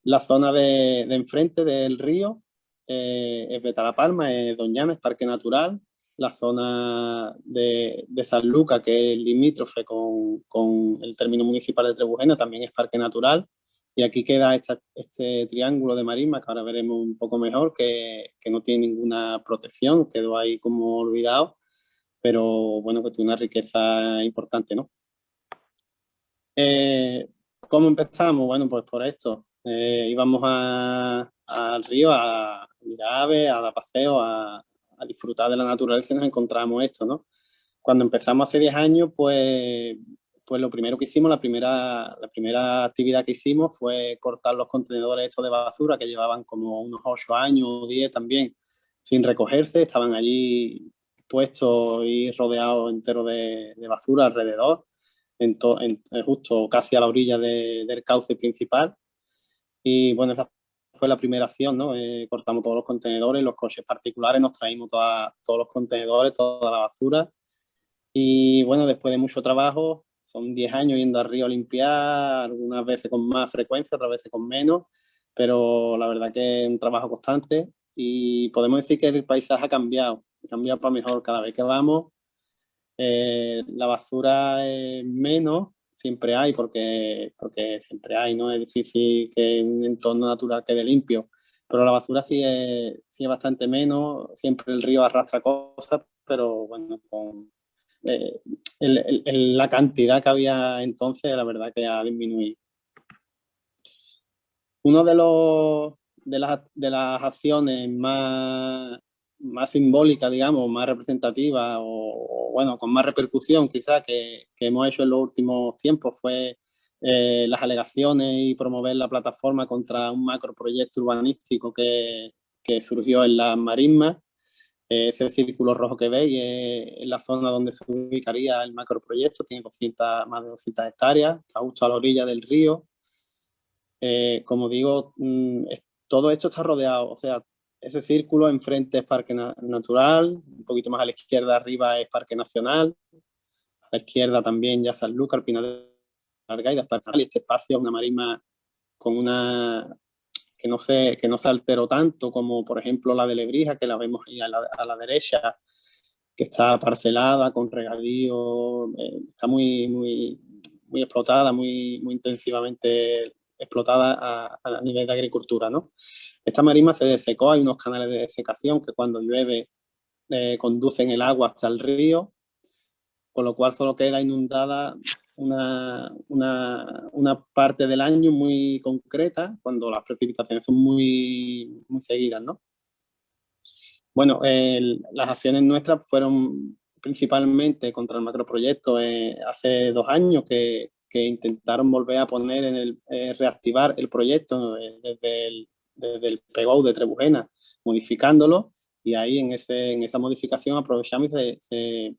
La zona de enfrente del río es Betalapalma, es Doñana, es parque natural. La zona de San Lucas, que es limítrofe con el término municipal de Trebujena, también es parque natural. Y aquí queda este triángulo de marisma, que ahora veremos un poco mejor, que no tiene ninguna protección, quedó ahí como olvidado, pero bueno, que tiene una riqueza importante, ¿no? ¿Cómo empezamos? Bueno, pues por esto. Íbamos al río a mirar aves, a dar paseo, a disfrutar de la naturaleza y nos encontramos esto, ¿no? Cuando empezamos hace 10 años, pues lo primero que hicimos, la primera actividad que hicimos fue cortar los contenedores estos de basura que llevaban como unos 8 años o 10 también sin recogerse, estaban allí puestos y rodeados enteros de basura alrededor, justo casi a la orilla del cauce principal. Y bueno, esa fue la primera acción, ¿no? Cortamos todos los contenedores, los coches particulares, nos traímos todos los contenedores, toda la basura. Y bueno, después de mucho trabajo, son 10 años yendo al río a limpiar, algunas veces con más frecuencia, otras veces con menos, pero la verdad que es un trabajo constante. y podemos decir que el paisaje ha cambiado para mejor cada vez que vamos. La basura es menos, siempre hay, porque siempre hay, ¿no? Es difícil que un entorno natural quede limpio, pero la basura sí es bastante menos, siempre el río arrastra cosas, pero bueno, con la cantidad que había entonces, la verdad que ha disminuido. Uno de las acciones más simbólicas, digamos, más representativas o bueno, con más repercusión quizás que hemos hecho en los últimos tiempos fue las alegaciones y promover la plataforma contra un macroproyecto urbanístico que surgió en las marismas. Ese círculo rojo que veis es la zona donde se ubicaría el macroproyecto, tiene más de 200 hectáreas, está justo a la orilla del río. Como digo, todo esto está rodeado, o sea, ese círculo enfrente es Parque Natural, un poquito más a la izquierda arriba es Parque Nacional, a la izquierda también ya Sanlúcar, Pinar de Algaida, y este espacio es una marisma con una que no se alteró tanto como por ejemplo la de Lebrija, que la vemos ahí a la derecha, que está parcelada con regadío, está muy explotada, muy intensivamente explotada a nivel de agricultura, ¿no? Esta marisma se desecó, hay unos canales de desecación que cuando llueve conducen el agua hasta el río, con lo cual solo queda inundada una parte del año muy concreta, cuando las precipitaciones son muy seguidas, ¿no? Bueno, las acciones nuestras fueron principalmente contra el macroproyecto hace 2 años que intentaron volver a poner reactivar el proyecto desde el PGO de Trebujena, modificándolo, y ahí en esa modificación aprovechamos y se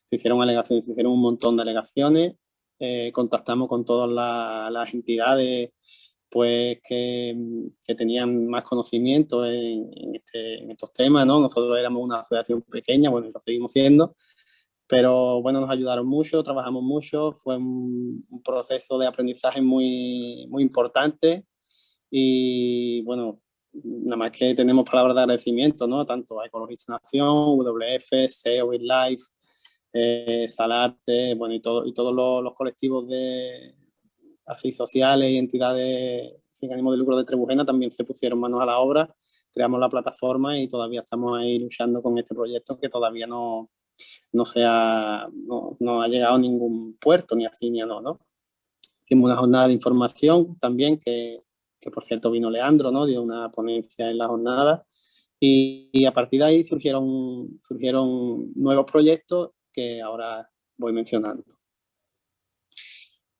hicieron alegaciones, se hicieron un montón de alegaciones, contactamos con todas las entidades pues que tenían más conocimiento en estos temas, ¿no? Nosotros éramos una asociación pequeña, bueno, lo seguimos siendo, pero bueno, nos ayudaron mucho, trabajamos mucho, fue un proceso de aprendizaje muy importante y bueno, nada más que tenemos palabras de agradecimiento, ¿no? Tanto a Ecologista Nación, WWF, SEO, Wildlife, Salarte, bueno, y todos los colectivos así sociales y entidades sin ánimo de lucro de Trebujena también se pusieron manos a la obra, creamos la plataforma y todavía estamos ahí luchando con este proyecto que todavía no ha llegado a ningún puerto, ni así ni a no. Hicimos una jornada de información también que por cierto vino Leandro, ¿no? Dio una ponencia en la jornada y a partir de ahí surgieron nuevos proyectos que ahora voy mencionando.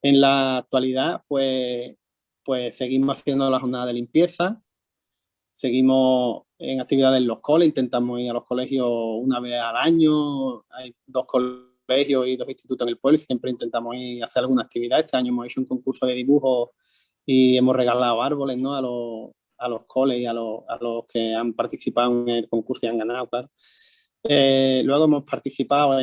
En la actualidad, pues seguimos haciendo la jornada de limpieza, seguimos en actividades en los coles, intentamos ir a los colegios una vez al año, hay 2 colegios y 2 institutos en el pueblo y siempre intentamos ir a hacer alguna actividad. Este año hemos hecho un concurso de dibujo y hemos regalado árboles, ¿no? a los coles y a los que han participado en el concurso y han ganado, claro. Luego hemos participado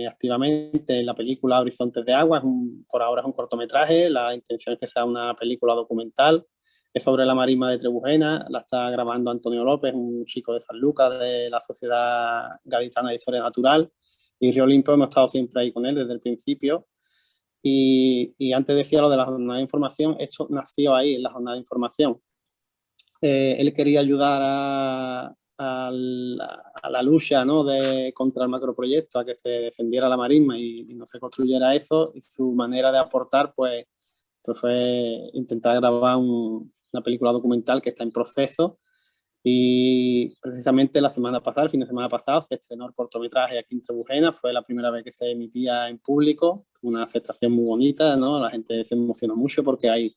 activamente en la película Horizontes de Agua, por ahora es un cortometraje, la intención es que sea una película documental, es sobre la marisma de Trebujena, la está grabando Antonio López, un chico de Sanlúcar de la Sociedad Gaditana de Historia Natural, y Río Limpio hemos estado siempre ahí con él desde el principio. Y antes decía lo de la jornada de información, esto nació ahí en la jornada de información. Él quería ayudar a la lucha, ¿no? contra el macroproyecto, a que se defendiera la marisma y no se construyera eso, y su manera de aportar pues fue intentar grabar una película documental que está en proceso, y precisamente el fin de semana pasado se estrenó el cortometraje aquí en Trebujena, fue la primera vez que se emitía en público, una aceptación muy bonita, ¿no? La gente se emocionó mucho porque hay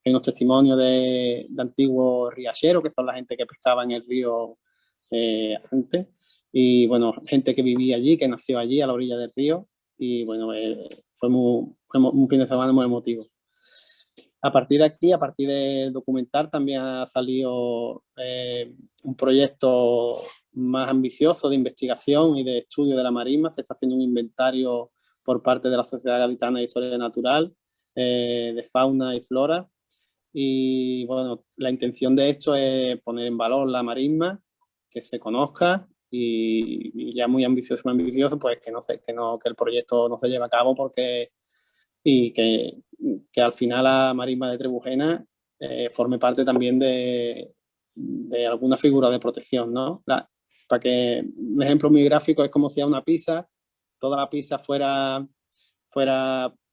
unos testimonios de antiguos riacheros, que son la gente que pescaba en el río antes, y bueno, gente que vivía allí, que nació allí a la orilla del río, y bueno, fue un fin de semana muy emotivo. A partir de aquí, a partir del documental, también ha salido un proyecto más ambicioso de investigación y de estudio de la marisma. Se está haciendo un inventario por parte de la Sociedad Gaditana de Historia Natural de fauna y flora. Y bueno, la intención de esto es poner en valor la marisma, que se conozca y ya muy ambicioso, pues que el proyecto no se lleve a cabo y que al final la marisma de Trebujena forme parte también de alguna figura de protección, ¿no? Para que un ejemplo muy gráfico es como si a una pizza, toda la pizza fuera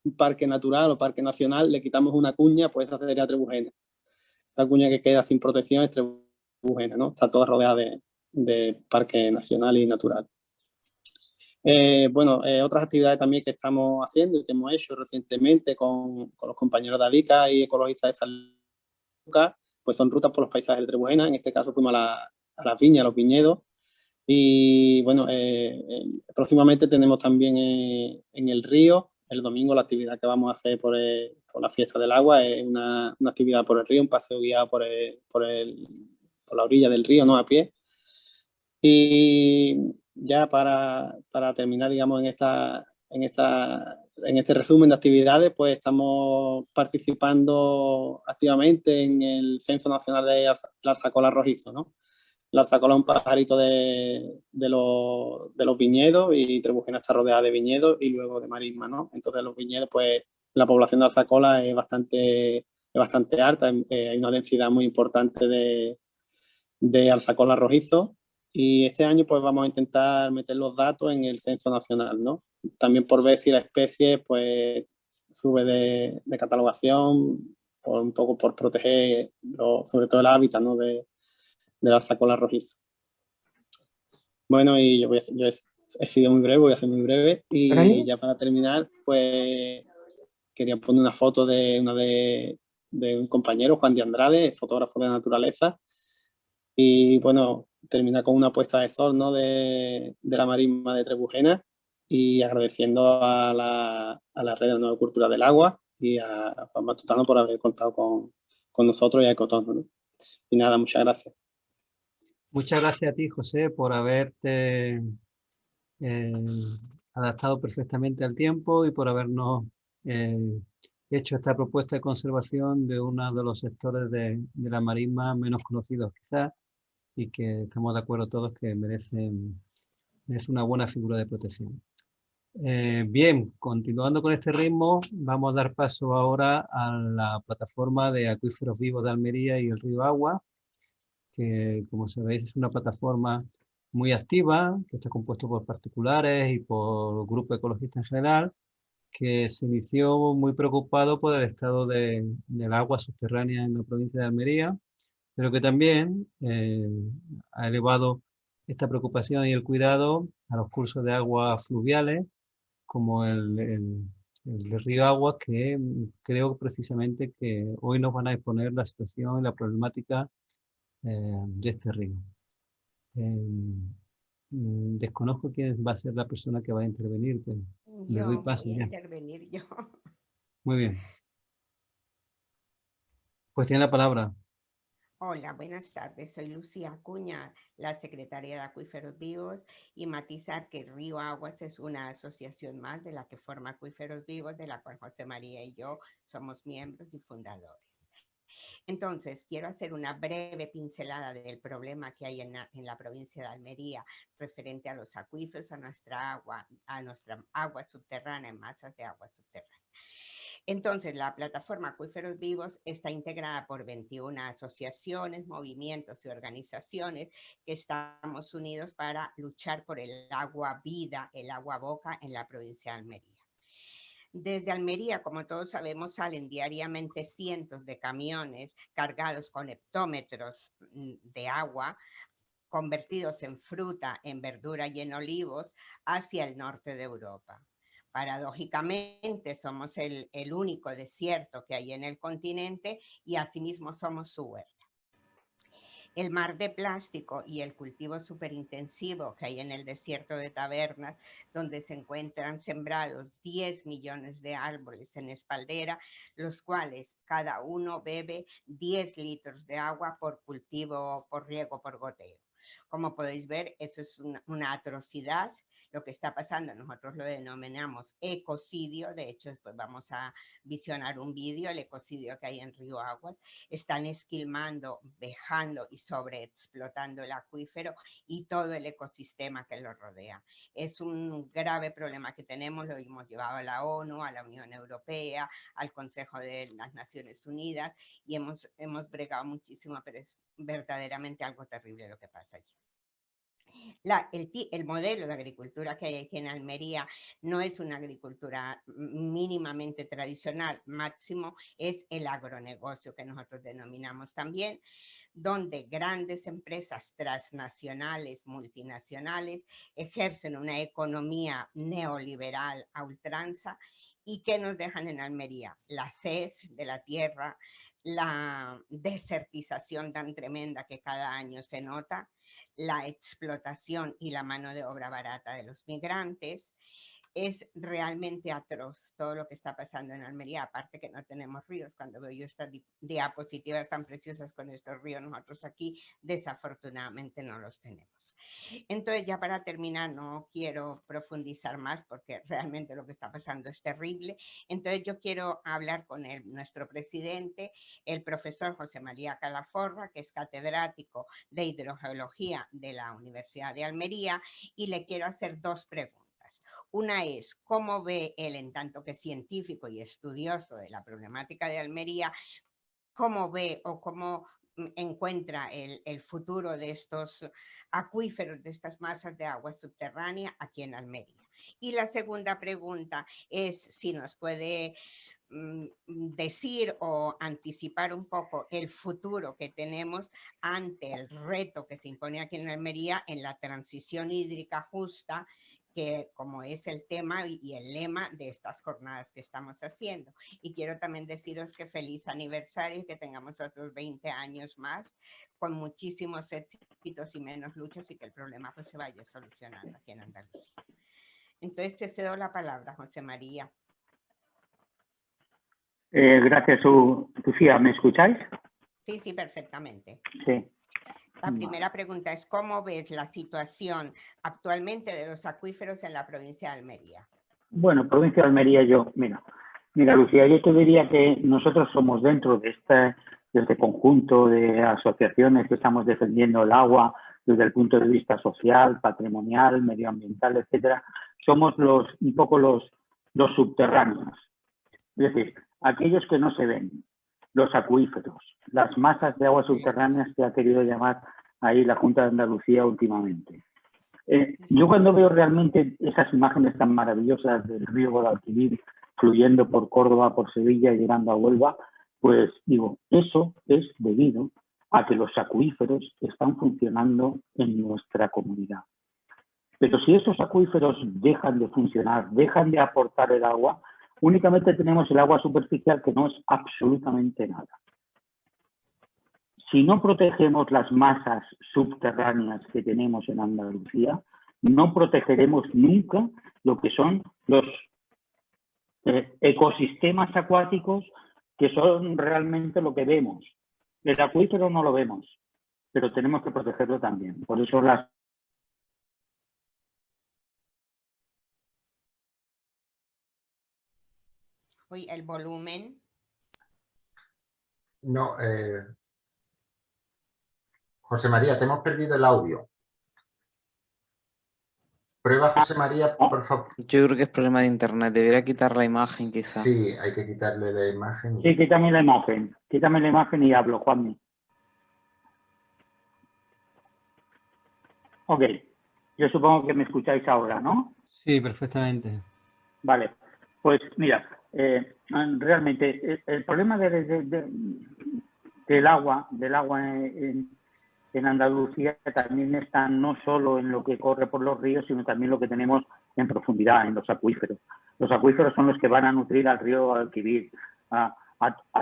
un parque natural o parque nacional, le quitamos una cuña, pues esa sería Trebujena. Esa cuña que queda sin protección es Trebujena, ¿no? Está toda rodeada de parque nacional y natural. Otras actividades también que estamos haciendo y que hemos hecho recientemente con los compañeros de ADICA y ecologistas de San Lucas, pues son rutas por los paisajes de Trebujena. En este caso fuimos a las viñas, a los viñedos. Y bueno, próximamente tenemos también en el río, el domingo, la actividad que vamos a hacer por la fiesta del agua es una actividad por el río, un paseo guiado por la orilla del río, ¿no? A pie. Y ya para terminar, digamos, en este resumen de actividades, pues estamos participando activamente en el Censo Nacional de la Alzacola Rojizo, ¿no? La alzacola es un pajarito de los viñedos y Trebujena está rodeada de viñedos y luego de marisma, ¿no? Entonces los viñedos, pues la población de alzacola es bastante alta, hay una densidad muy importante de alzacola rojizo y este año pues vamos a intentar meter los datos en el censo nacional, ¿no? También por ver si la especie pues sube de catalogación, un poco por proteger sobre todo el hábitat, ¿no? de la alzacola rojiza. Bueno, y yo he sido muy breve, voy a ser muy breve. Y ya para terminar, pues quería poner una foto de un compañero, Juan de Andrade, fotógrafo de naturaleza. Y bueno, termina con una puesta de sol, ¿no? de la marisma de Trebujena y agradeciendo a la Red de Nueva Cultura del Agua y a Juan Matutano por haber contado con nosotros y a Ecotón, ¿no? Y nada, muchas gracias. Muchas gracias a ti, José, por haberte adaptado perfectamente al tiempo y por habernos hecho esta propuesta de conservación de uno de los sectores de la marisma menos conocidos quizás y que estamos de acuerdo todos que merece una buena figura de protección. Bien, continuando con este ritmo, vamos a dar paso ahora a la plataforma de acuíferos vivos de Almería y el río Agua, que como sabéis es una plataforma muy activa, que está compuesto por particulares y por grupos ecologistas en general, que se inició muy preocupado por el estado del agua subterránea en la provincia de Almería, pero que también ha elevado esta preocupación y el cuidado a los cursos de aguas fluviales, como el del río Agua, que creo precisamente que hoy nos van a exponer la situación y la problemática de este río. Desconozco quién va a ser la persona que va a intervenir, pero le doy paso Voy a ya. intervenir yo. Muy bien. Pues tiene la palabra. Hola, buenas tardes. Soy Lucía Acuña, la secretaria de Acuíferos Vivos, y matizar que Río Aguas es una asociación más de la que forma Acuíferos Vivos, de la cual José María y yo somos miembros y fundadores. Entonces, quiero hacer una breve pincelada del problema que hay en la provincia de Almería referente a los acuíferos, a nuestra agua subterránea, en masas de agua subterránea. Entonces, la plataforma Acuíferos Vivos está integrada por 21 asociaciones, movimientos y organizaciones que estamos unidos para luchar por el agua vida, el agua boca en la provincia de Almería. Desde Almería, como todos sabemos, salen diariamente cientos de camiones cargados con hectómetros de agua, convertidos en fruta, en verdura y en olivos, hacia el norte de Europa. Paradójicamente, somos el único desierto que hay en el continente y asimismo somos su huerta. El mar de plástico y el cultivo superintensivo que hay en el desierto de Tabernas, donde se encuentran sembrados 10 millones de árboles en espaldera, los cuales cada uno bebe 10 litros de agua por cultivo, por riego, por goteo. Como podéis ver, eso es una atrocidad. Lo que está pasando, nosotros lo denominamos ecocidio. De hecho, después vamos a visionar un vídeo, el ecocidio que hay en Río Aguas. Están esquilmando, vejando y sobreexplotando el acuífero y todo el ecosistema que lo rodea. Es un grave problema que tenemos, lo hemos llevado a la ONU, a la Unión Europea, al Consejo de las Naciones Unidas y hemos bregado muchísimo, pero es verdaderamente algo terrible lo que pasa allí. El modelo de agricultura que hay aquí en Almería no es una agricultura mínimamente tradicional, máximo es el agronegocio que nosotros denominamos también, donde grandes empresas transnacionales, multinacionales, ejercen una economía neoliberal a ultranza. ¿Y qué nos dejan en Almería? La sed de la tierra, la desertización tan tremenda que cada año se nota, la explotación y la mano de obra barata de los migrantes. Es realmente atroz todo lo que está pasando en Almería, aparte que no tenemos ríos. Cuando veo yo estas diapositivas tan preciosas con estos ríos, nosotros aquí desafortunadamente no los tenemos. Entonces, ya para terminar, no quiero profundizar más porque realmente lo que está pasando es terrible. Entonces, yo quiero hablar con nuestro presidente, el profesor José María Calaforra, que es catedrático de hidrogeología de la Universidad de Almería, y le quiero hacer dos preguntas. Una es, ¿cómo ve él, en tanto que científico y estudioso de la problemática de Almería, cómo ve o cómo encuentra el futuro de estos acuíferos, de estas masas de agua subterránea aquí en Almería? Y la segunda pregunta es si nos puede decir o anticipar un poco el futuro que tenemos ante el reto que se impone aquí en Almería en la transición hídrica justa, que como es el tema y el lema de estas jornadas que estamos haciendo. Y quiero también deciros que feliz aniversario y que tengamos otros 20 años más con muchísimos éxitos y menos luchas y que el problema pues se vaya solucionando aquí en Andalucía. Entonces te cedo la palabra, José María. Gracias, Lucía. ¿Me escucháis? Sí, sí, perfectamente. Sí. La primera pregunta es, ¿cómo ves la situación actualmente de los acuíferos en la provincia de Almería? Bueno, provincia de Almería, mira, Lucía, yo te diría que nosotros somos dentro de este conjunto de asociaciones que estamos defendiendo el agua desde el punto de vista social, patrimonial, medioambiental, etcétera. Somos un poco los subterráneos. Es decir, aquellos que no se ven, los acuíferos, las masas de agua subterráneas que ha querido llamar ahí la Junta de Andalucía últimamente. Yo cuando veo realmente esas imágenes tan maravillosas del río Guadalquivir fluyendo por Córdoba, por Sevilla y llegando a Huelva, pues digo, eso es debido a que los acuíferos están funcionando en nuestra comunidad. Pero si esos acuíferos dejan de funcionar, dejan de aportar el agua, únicamente tenemos el agua superficial que no es absolutamente nada. Si no protegemos las masas subterráneas que tenemos en Andalucía, no protegeremos nunca lo que son los ecosistemas acuáticos, que son realmente lo que vemos. El acuífero no lo vemos, pero tenemos que protegerlo también. Por eso Uy, el volumen. No, José María, te hemos perdido el audio. Prueba, José María, por favor. Yo creo que es problema de internet. Debería quitar la imagen, quizá. Sí, hay que quitarle la imagen. Sí, quítame la imagen. Quítame la imagen y hablo, Juanmi. Ok. Yo supongo que me escucháis ahora, ¿no? Sí, perfectamente. Vale. Pues mira, realmente el problema del agua en Andalucía también está no solo en lo que corre por los ríos, sino también lo que tenemos en profundidad, en los acuíferos. Los acuíferos son los que van a nutrir al río Guadalquivir, a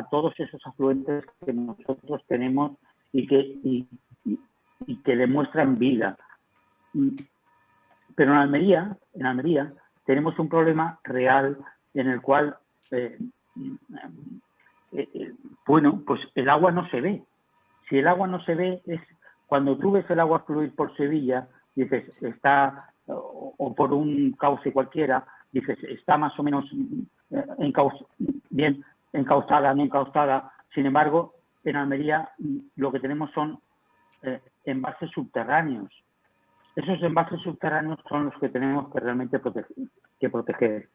todos esos afluentes que nosotros tenemos y y que demuestran vida. Pero en Almería tenemos un problema real en el cual, bueno, pues el agua no se ve. Si el agua no se ve, es cuando tú ves el agua fluir por Sevilla, dices, está, o por un cauce cualquiera, dices, está más o menos bien encauzada, no encauzada. Sin embargo, en Almería lo que tenemos son envases subterráneos. Esos envases subterráneos son los que tenemos que realmente proteger.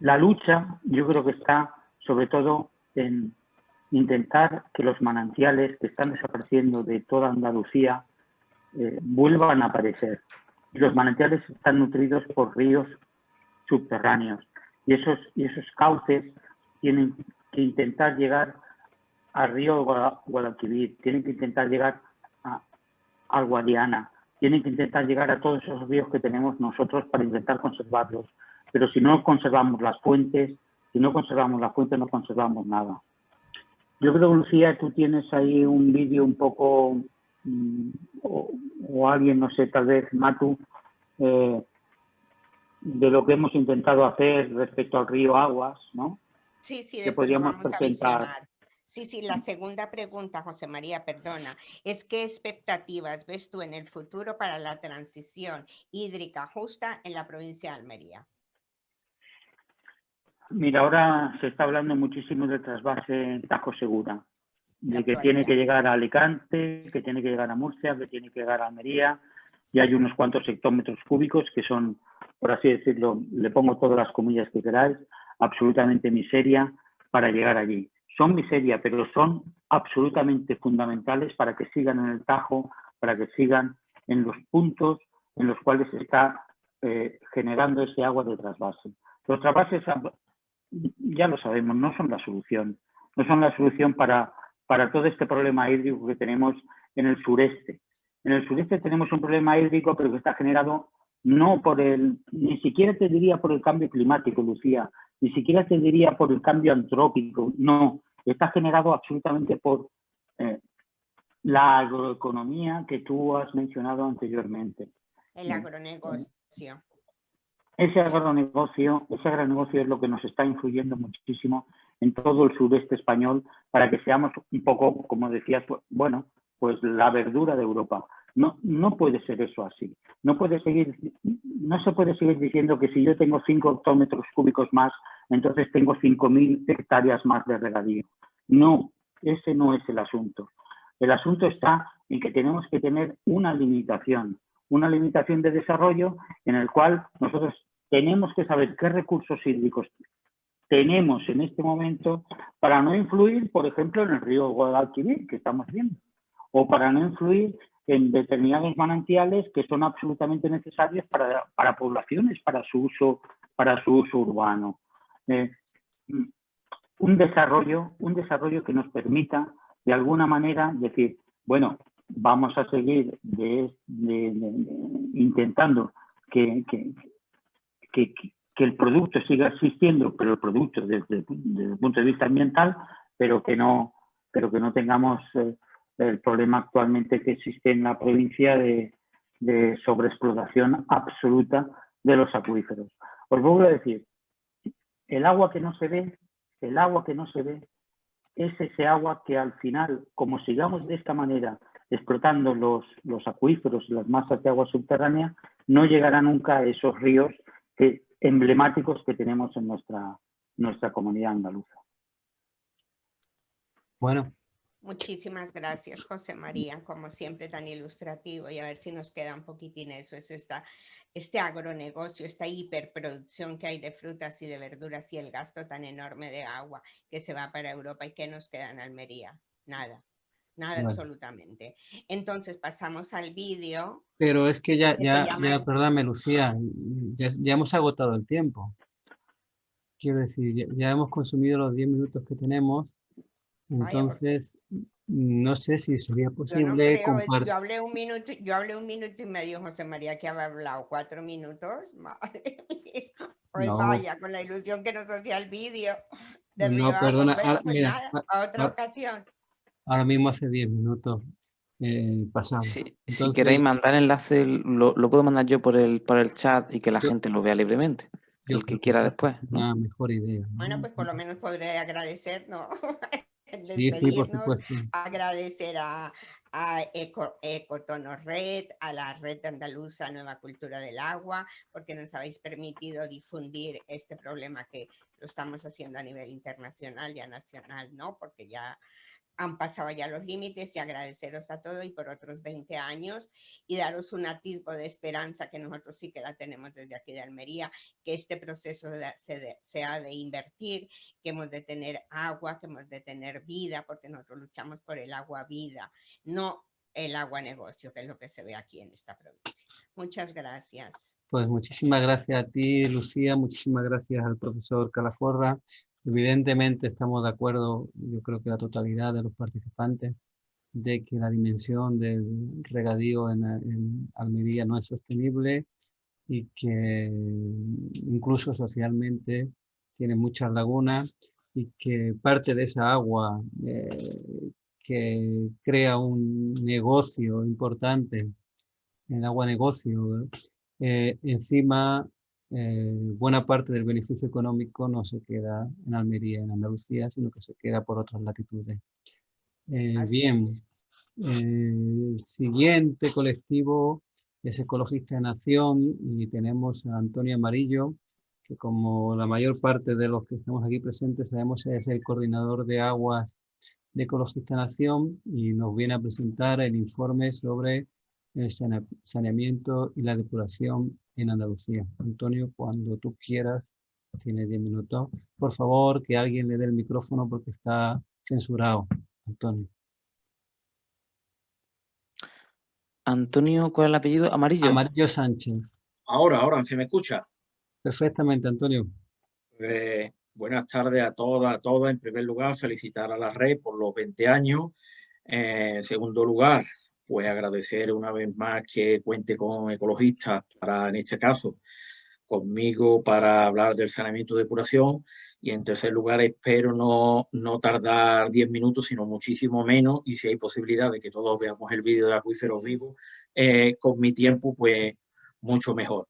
La lucha, yo creo que está sobre todo en intentar que los manantiales que están desapareciendo de toda Andalucía vuelvan a aparecer. Y los manantiales están nutridos por ríos subterráneos. Y esos cauces tienen que intentar llegar al río Guadalquivir, tienen que intentar llegar al Guadiana, tienen que intentar llegar a todos esos ríos que tenemos nosotros para intentar conservarlos. Pero si no conservamos las fuentes, no conservamos nada. Yo creo, Lucía, tú tienes ahí un vídeo un poco, o alguien, no sé, tal vez Matu, de lo que hemos intentado hacer respecto al río Aguas, ¿no? Sí, sí, que después lo podríamos vamos a presentar. visionar. Sí, la segunda pregunta, José María, perdona, es ¿qué expectativas ves tú en el futuro para la transición hídrica justa en la provincia de Almería? Mira, ahora se está hablando muchísimo del trasvase Tajo Segura, de que tiene que llegar a Alicante, que tiene que llegar a Murcia, que tiene que llegar a Almería, y hay unos cuantos hectómetros cúbicos que son, por así decirlo, le pongo todas las comillas que queráis, absolutamente miseria para llegar allí. Son miseria, pero son absolutamente fundamentales para que sigan en el Tajo, para que sigan en los puntos en los cuales se está generando ese agua de trasvase. Los trasvases, ya lo sabemos, no son la solución. No son la solución para todo este problema hídrico que tenemos en el sureste. En el sureste tenemos un problema hídrico, pero que está generado no por ni siquiera te diría por el cambio climático, Lucía, ni siquiera te diría por el cambio antrópico, no. Está generado absolutamente por la agroeconomía que tú has mencionado anteriormente. El agronegocio. Ese agronegocio es lo que nos está influyendo muchísimo en todo el sureste español para que seamos un poco, como decías, bueno, pues la verdura de Europa. No puede ser eso así. No se puede seguir diciendo que si yo tengo 5 hectómetros cúbicos más, entonces tengo 5.000 hectáreas más de regadío. No, ese no es el asunto. El asunto está en que tenemos que tener una limitación de desarrollo en el cual nosotros tenemos que saber qué recursos hídricos tenemos en este momento para no influir, por ejemplo, en el río Guadalquivir, que estamos viendo, o para no influir en determinados manantiales que son absolutamente necesarios para poblaciones, para su uso urbano. Un desarrollo que nos permita, de alguna manera, decir, bueno, vamos a seguir intentando que el producto siga existiendo, pero el producto desde el punto de vista ambiental, pero que no tengamos el problema actualmente que existe en la provincia de sobreexplotación absoluta de los acuíferos. Os vuelvo a decir, el agua que no se ve es ese agua que al final, como sigamos de esta manera explotando los acuíferos y las masas de agua subterránea, no llegará nunca a esos ríos emblemáticos que tenemos en nuestra comunidad andaluza. Bueno. Muchísimas gracias, José María, como siempre tan ilustrativo, y a ver si nos queda un poquitín eso, es este agronegocio, esta hiperproducción que hay de frutas y de verduras y el gasto tan enorme de agua que se va para Europa y que nos queda en Almería. Nada bueno. Absolutamente. Entonces pasamos al vídeo. Pero es que ya, perdóname, Lucía, ya hemos agotado el tiempo. Quiero decir, ya hemos consumido los 10 minutos que tenemos. Entonces, no sé si sería posible compartir. Yo hablé un minuto y medio, José María, que había hablado 4 minutos. Madre mía. Pues no. Vaya, con la ilusión que nos hacía el vídeo. No, perdona. Bueno, pues mira, a otra ocasión. ahora mismo hace 10 minutos pasado. Si Entonces, queréis mandar el enlace, lo puedo mandar yo por el chat y que la Yo- gente lo vea libremente. yo El creo que quiera es después, ¿no? una mejor idea, ¿no? Bueno, pues por lo menos podré agradecer, ¿no? Sí, por Despedirnos, supuesto. agradecer a Ecotono Red, a la Red Andaluza Nueva Cultura del Agua, porque nos habéis permitido difundir este problema que lo estamos haciendo a nivel internacional y a nacional, ¿no? Porque ya han pasado ya los límites, y agradeceros a todos y por otros 20 años y daros un atisbo de esperanza que nosotros sí que la tenemos desde aquí de Almería, que este proceso se ha de invertir, que hemos de tener agua, que hemos de tener vida, porque nosotros luchamos por el agua vida, no el agua negocio, que es lo que se ve aquí en esta provincia. Muchas gracias. Pues muchísimas gracias a ti, Lucía, muchísimas gracias al profesor Calaforra. Evidentemente estamos de acuerdo, yo creo que la totalidad de los participantes, de que la dimensión del regadío en Almería no es sostenible y que incluso socialmente tiene muchas lagunas y que parte de esa agua que crea un negocio importante, el agua negocio, encima buena parte del beneficio económico no se queda en Almería, en Andalucía, sino que se queda por otras latitudes. Bien, el siguiente colectivo es Ecologistas en Acción y tenemos a Antonio Amarillo, que como la mayor parte de los que estamos aquí presentes sabemos es el coordinador de aguas de Ecologistas en Acción y nos viene a presentar el informe sobre el saneamiento y la depuración en Andalucía. Antonio, cuando tú quieras, tienes 10 minutos. Por favor, que alguien le dé el micrófono porque está censurado. Antonio. Antonio, ¿cuál es el apellido? Amarillo. Amarillo Sánchez. Ahora, ¿se me escucha? Perfectamente, Antonio. Buenas tardes a todas, a todos. En primer lugar, felicitar a la red por los 20 años. En segundo lugar, pues agradecer una vez más que cuente con ecologistas para, en este caso, conmigo para hablar del saneamiento de depuración. Y en tercer lugar, espero no tardar 10 minutos, sino muchísimo menos. Y si hay posibilidad de que todos veamos el vídeo de Acuíferos Vivos, con mi tiempo, pues mucho mejor.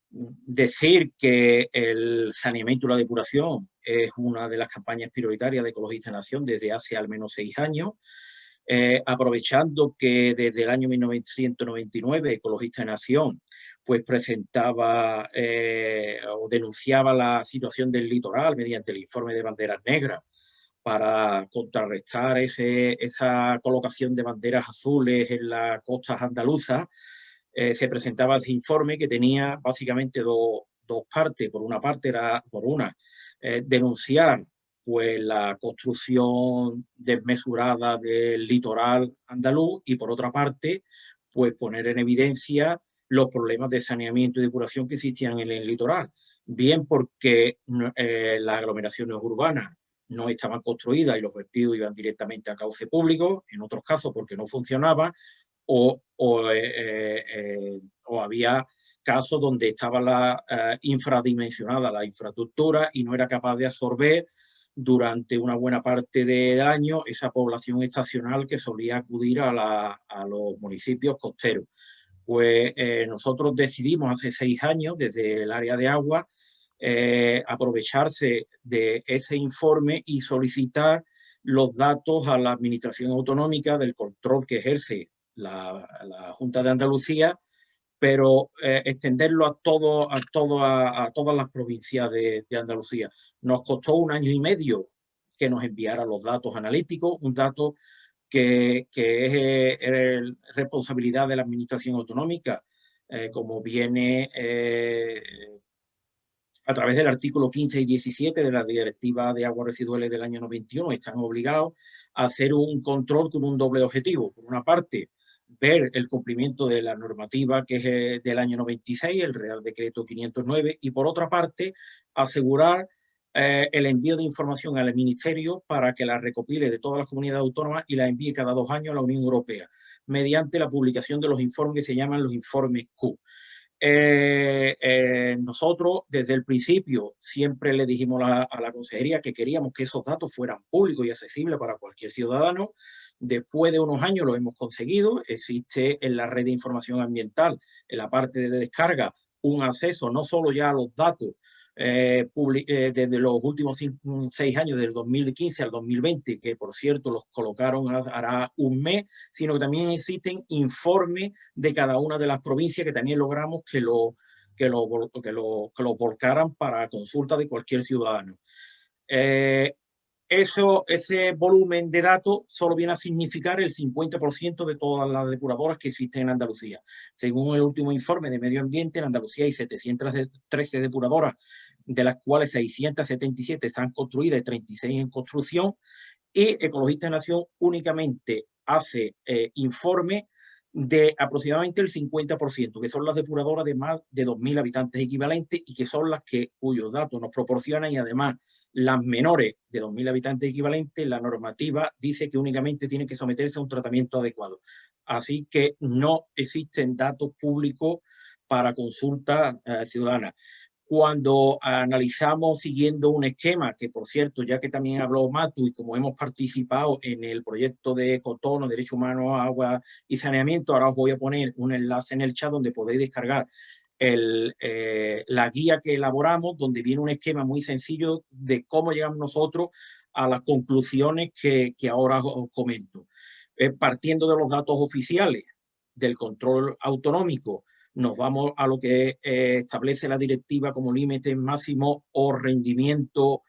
Decir que el saneamiento y la depuración es una de las campañas prioritarias de Ecologistas en Acción desde hace al menos 6 años. Aprovechando que desde el año 1999 Ecologistas en Acción pues presentaba o denunciaba la situación del litoral mediante el informe de banderas negras para contrarrestar esa colocación de banderas azules en las costas andaluzas, se presentaba ese informe que tenía básicamente dos partes. Por una parte era denunciar pues la construcción desmesurada del litoral andaluz y por otra parte pues poner en evidencia los problemas de saneamiento y depuración que existían en el litoral, bien porque las aglomeraciones urbanas no estaban construidas y los vertidos iban directamente a cauce público, en otros casos porque no funcionaba, o había casos donde estaba infradimensionada la infraestructura y no era capaz de absorber durante una buena parte del año esa población estacional que solía acudir a los municipios costeros. Pues nosotros decidimos hace 6 años, desde el área de agua, aprovecharse de ese informe y solicitar los datos a la Administración Autonómica del control que ejerce la Junta de Andalucía, pero extenderlo a todas las provincias de Andalucía. Nos costó 1 año y medio que nos enviara los datos analíticos, un dato que es responsabilidad de la Administración Autonómica, como viene a través del artículo 15 y 17 de la Directiva de Aguas Residuales del año 91, están obligados a hacer un control con un doble objetivo. Por una parte, ver el cumplimiento de la normativa que es del año 96, el Real Decreto 509, y por otra parte, asegurar el envío de información al Ministerio para que la recopile de todas las comunidades autónomas y la envíe cada 2 años a la Unión Europea, mediante la publicación de los informes que se llaman los informes Q. Nosotros desde el principio siempre le dijimos a la consejería que queríamos que esos datos fueran públicos y accesibles para cualquier ciudadano. Después de unos años lo hemos conseguido. Existe en la red de información ambiental, en la parte de descarga, un acceso no solo ya a los datos desde los últimos 6 años, del 2015 al 2020, que por cierto los colocaron hará un mes, sino que también existen informes de cada una de las provincias que también logramos que lo volcaran para consulta de cualquier ciudadano. Ese volumen de datos solo viene a significar el 50% de todas las depuradoras que existen en Andalucía. Según el último informe de Medio Ambiente, en Andalucía hay 713 depuradoras, de las cuales 677 están construidas y 36 en construcción, y Ecologistas de Nación únicamente hace informe de aproximadamente el 50%, que son las depuradoras de más de 2.000 habitantes equivalentes y que son las cuyos datos nos proporcionan, y además las menores de 2.000 habitantes equivalentes, la normativa dice que únicamente tienen que someterse a un tratamiento adecuado. Así que no existen datos públicos para consulta ciudadana. Cuando analizamos siguiendo un esquema, que por cierto, ya que también habló Matu y como hemos participado en el proyecto de Ecotono, Derechos Humanos, Agua y Saneamiento, ahora os voy a poner un enlace en el chat donde podéis descargar la guía que elaboramos, donde viene un esquema muy sencillo de cómo llegamos nosotros a las conclusiones que ahora os comento. Partiendo de los datos oficiales del control autonómico, nos vamos a lo que establece la directiva como límite máximo o rendimiento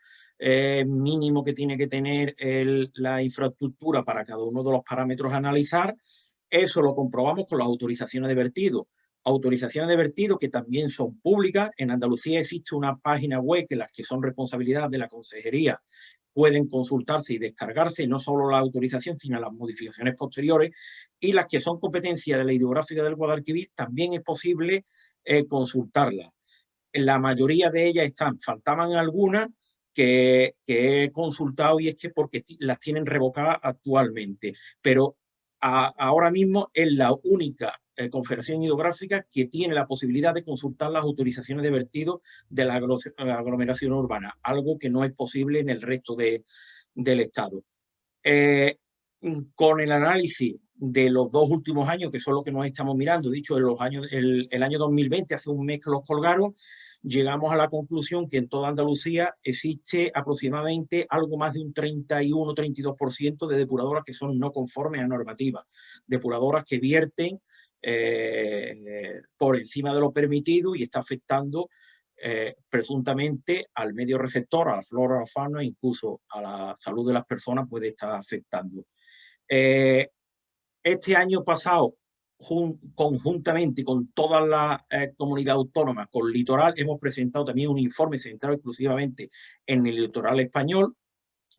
mínimo que tiene que tener la infraestructura para cada uno de los parámetros a analizar. Eso lo comprobamos con las autorizaciones de vertido. Autorizaciones de vertido que también son públicas. En Andalucía existe una página web que las que son responsabilidad de la consejería pueden consultarse y descargarse, no solo la autorización, sino las modificaciones posteriores, y las que son competencia de la hidrográfica del Guadalquivir también es posible consultarlas. En la mayoría de ellas faltaban algunas que he consultado, y es que porque las tienen revocadas actualmente, pero ahora mismo es la única confederación hidrográfica que tiene la posibilidad de consultar las autorizaciones de vertido de la aglomeración urbana, algo que no es posible en el resto del Estado. Con el análisis de los 2 últimos años, que son los que nos estamos mirando, dicho el año 2020, hace un mes que los colgaron, llegamos a la conclusión que en toda Andalucía existe aproximadamente algo más de un 31-32% de depuradoras que son no conformes a normativa, depuradoras que vierten por encima de lo permitido y está afectando presuntamente al medio receptor, a la flora, a la fauna, incluso a la salud de las personas puede estar afectando. Este año pasado, conjuntamente con todas las comunidades autónomas, con Litoral, hemos presentado también un informe centrado exclusivamente en el litoral español.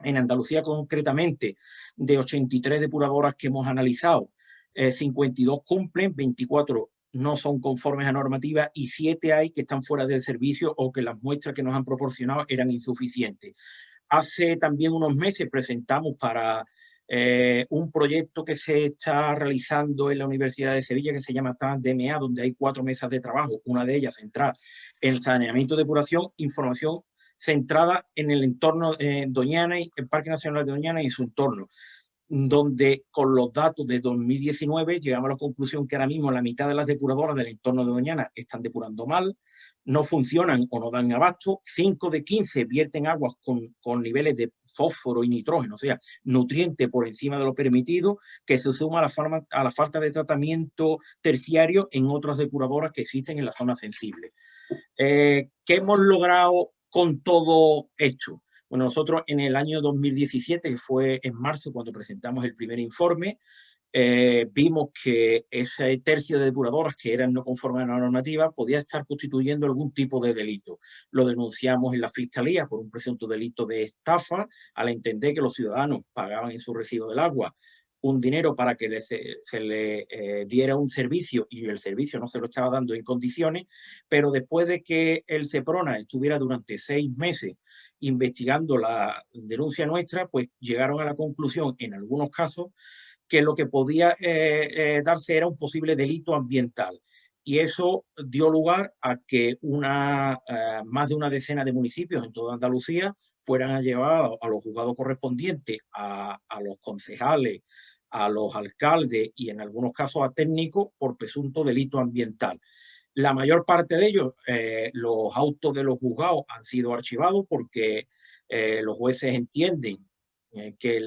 En Andalucía, concretamente, de 83 depuradoras que hemos analizado, 52 cumplen, 24 no son conformes a normativa y 7 hay que están fuera del servicio o que las muestras que nos han proporcionado eran insuficientes. Hace también unos meses presentamos para un proyecto que se está realizando en la Universidad de Sevilla que se llama DMA, donde hay 4 mesas de trabajo, una de ellas centrada en saneamiento, depuración, información centrada en el entorno Doñana y el Parque Nacional de Doñana y su entorno, donde con los datos de 2019 llegamos a la conclusión que ahora mismo la mitad de las depuradoras del entorno de Doñana están depurando mal, no funcionan o no dan abasto, 5 de 15 vierten aguas con niveles de fósforo y nitrógeno, o sea, nutrientes por encima de lo permitido, que se suma a la falta de tratamiento terciario en otras depuradoras que existen en la zona sensible. ¿Qué hemos logrado con todo esto? Bueno, nosotros en el año 2017, que fue en marzo cuando presentamos el primer informe, vimos que ese tercio de depuradoras que eran no conformes a la normativa podía estar constituyendo algún tipo de delito. Lo denunciamos en la Fiscalía por un presunto delito de estafa, al entender que los ciudadanos pagaban en su recibo del agua un dinero para que se le diera un servicio y el servicio no se lo estaba dando en condiciones, pero después de que el Seprona estuviera durante 6 meses investigando la denuncia nuestra, pues llegaron a la conclusión, en algunos casos, que lo que podía darse era un posible delito ambiental. y eso dio lugar a que más de una decena de municipios en toda Andalucía fueran a llevar a los juzgados correspondientes, a los concejales, a los alcaldes y en algunos casos a técnicos por presunto delito ambiental. La mayor parte de ellos, los autos de los juzgados han sido archivados porque los jueces entienden que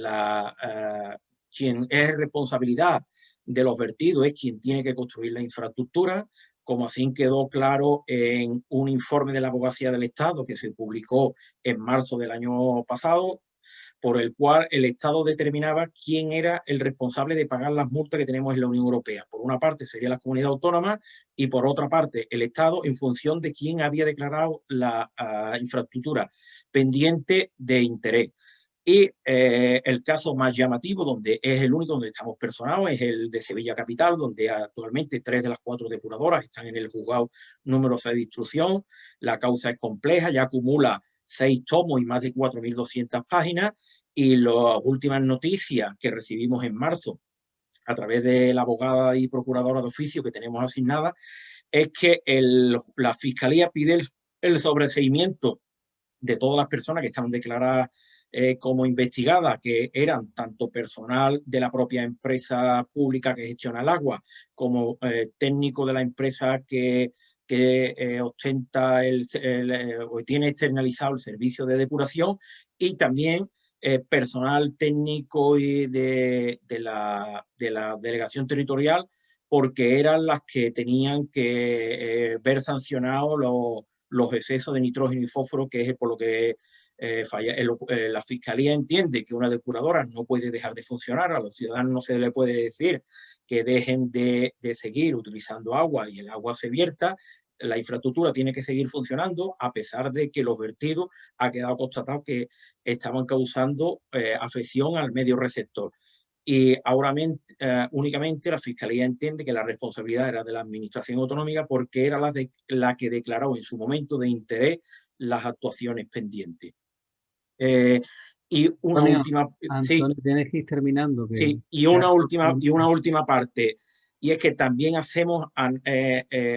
quien es responsabilidad de los vertidos es quien tiene que construir la infraestructura, como así quedó claro en un informe de la Abogacía del Estado que se publicó en marzo del año pasado, por el cual el Estado determinaba quién era el responsable de pagar las multas que tenemos en la Unión Europea. Por una parte sería la comunidad autónoma y por otra parte el Estado, en función de quién había declarado la infraestructura pendiente de interés. Y el caso más llamativo, donde es el único donde estamos personados, es el de Sevilla Capital, donde actualmente 3 de las 4 depuradoras están en el juzgado número 6 de instrucción. La causa es compleja, ya acumula 6 tomos y más de 4.200 páginas, y las últimas noticias que recibimos en marzo a través de la abogada y procuradora de oficio que tenemos asignada es que la Fiscalía pide el sobreseimiento de todas las personas que están declaradas como investigadas, que eran tanto personal de la propia empresa pública que gestiona el agua, como técnico de la empresa que ostenta o tiene externalizado el servicio de depuración, y también personal técnico y de la delegación territorial, porque eran las que tenían que ver sancionados los excesos de nitrógeno y fósforo, que es por lo que la Fiscalía entiende que una depuradora no puede dejar de funcionar. A los ciudadanos no se les puede decir que dejen de seguir utilizando agua y el agua se vierta. La infraestructura tiene que seguir funcionando a pesar de que los vertidos ha quedado constatado que estaban causando afección al medio receptor. Y ahora únicamente la Fiscalía entiende que la responsabilidad era de la Administración Autonómica, porque era la que declaró en su momento de interés las actuaciones pendientes. Y una última... Antonio, sí, tienes que ir terminando. Sí, y una última parte, y es que también hacemos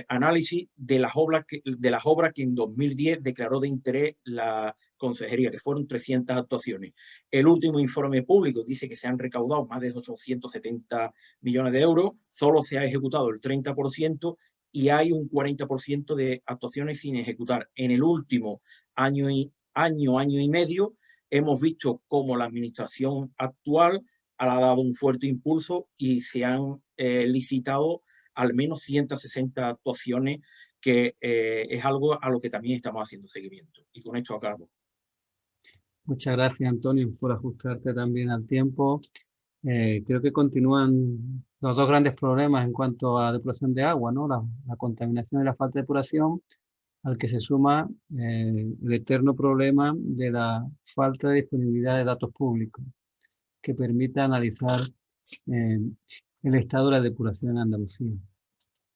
análisis de las obras que en 2010 declaró de interés la Consejería, que fueron 300 actuaciones. El último informe público dice que se han recaudado más de 870 millones de euros, solo se ha ejecutado el 30% y hay un 40% de actuaciones sin ejecutar. En el último año y medio hemos visto cómo la administración actual ha dado un fuerte impulso y se han licitado al menos 160 actuaciones, que es algo a lo que también estamos haciendo seguimiento. Y con esto acabo. Muchas gracias, Antonio, por ajustarte también al tiempo. Creo que continúan los dos grandes problemas en cuanto a depuración de agua, ¿no? La contaminación y la falta de depuración, al que se suma el eterno problema de la falta de disponibilidad de datos públicos que permita analizar el estado de la depuración en Andalucía.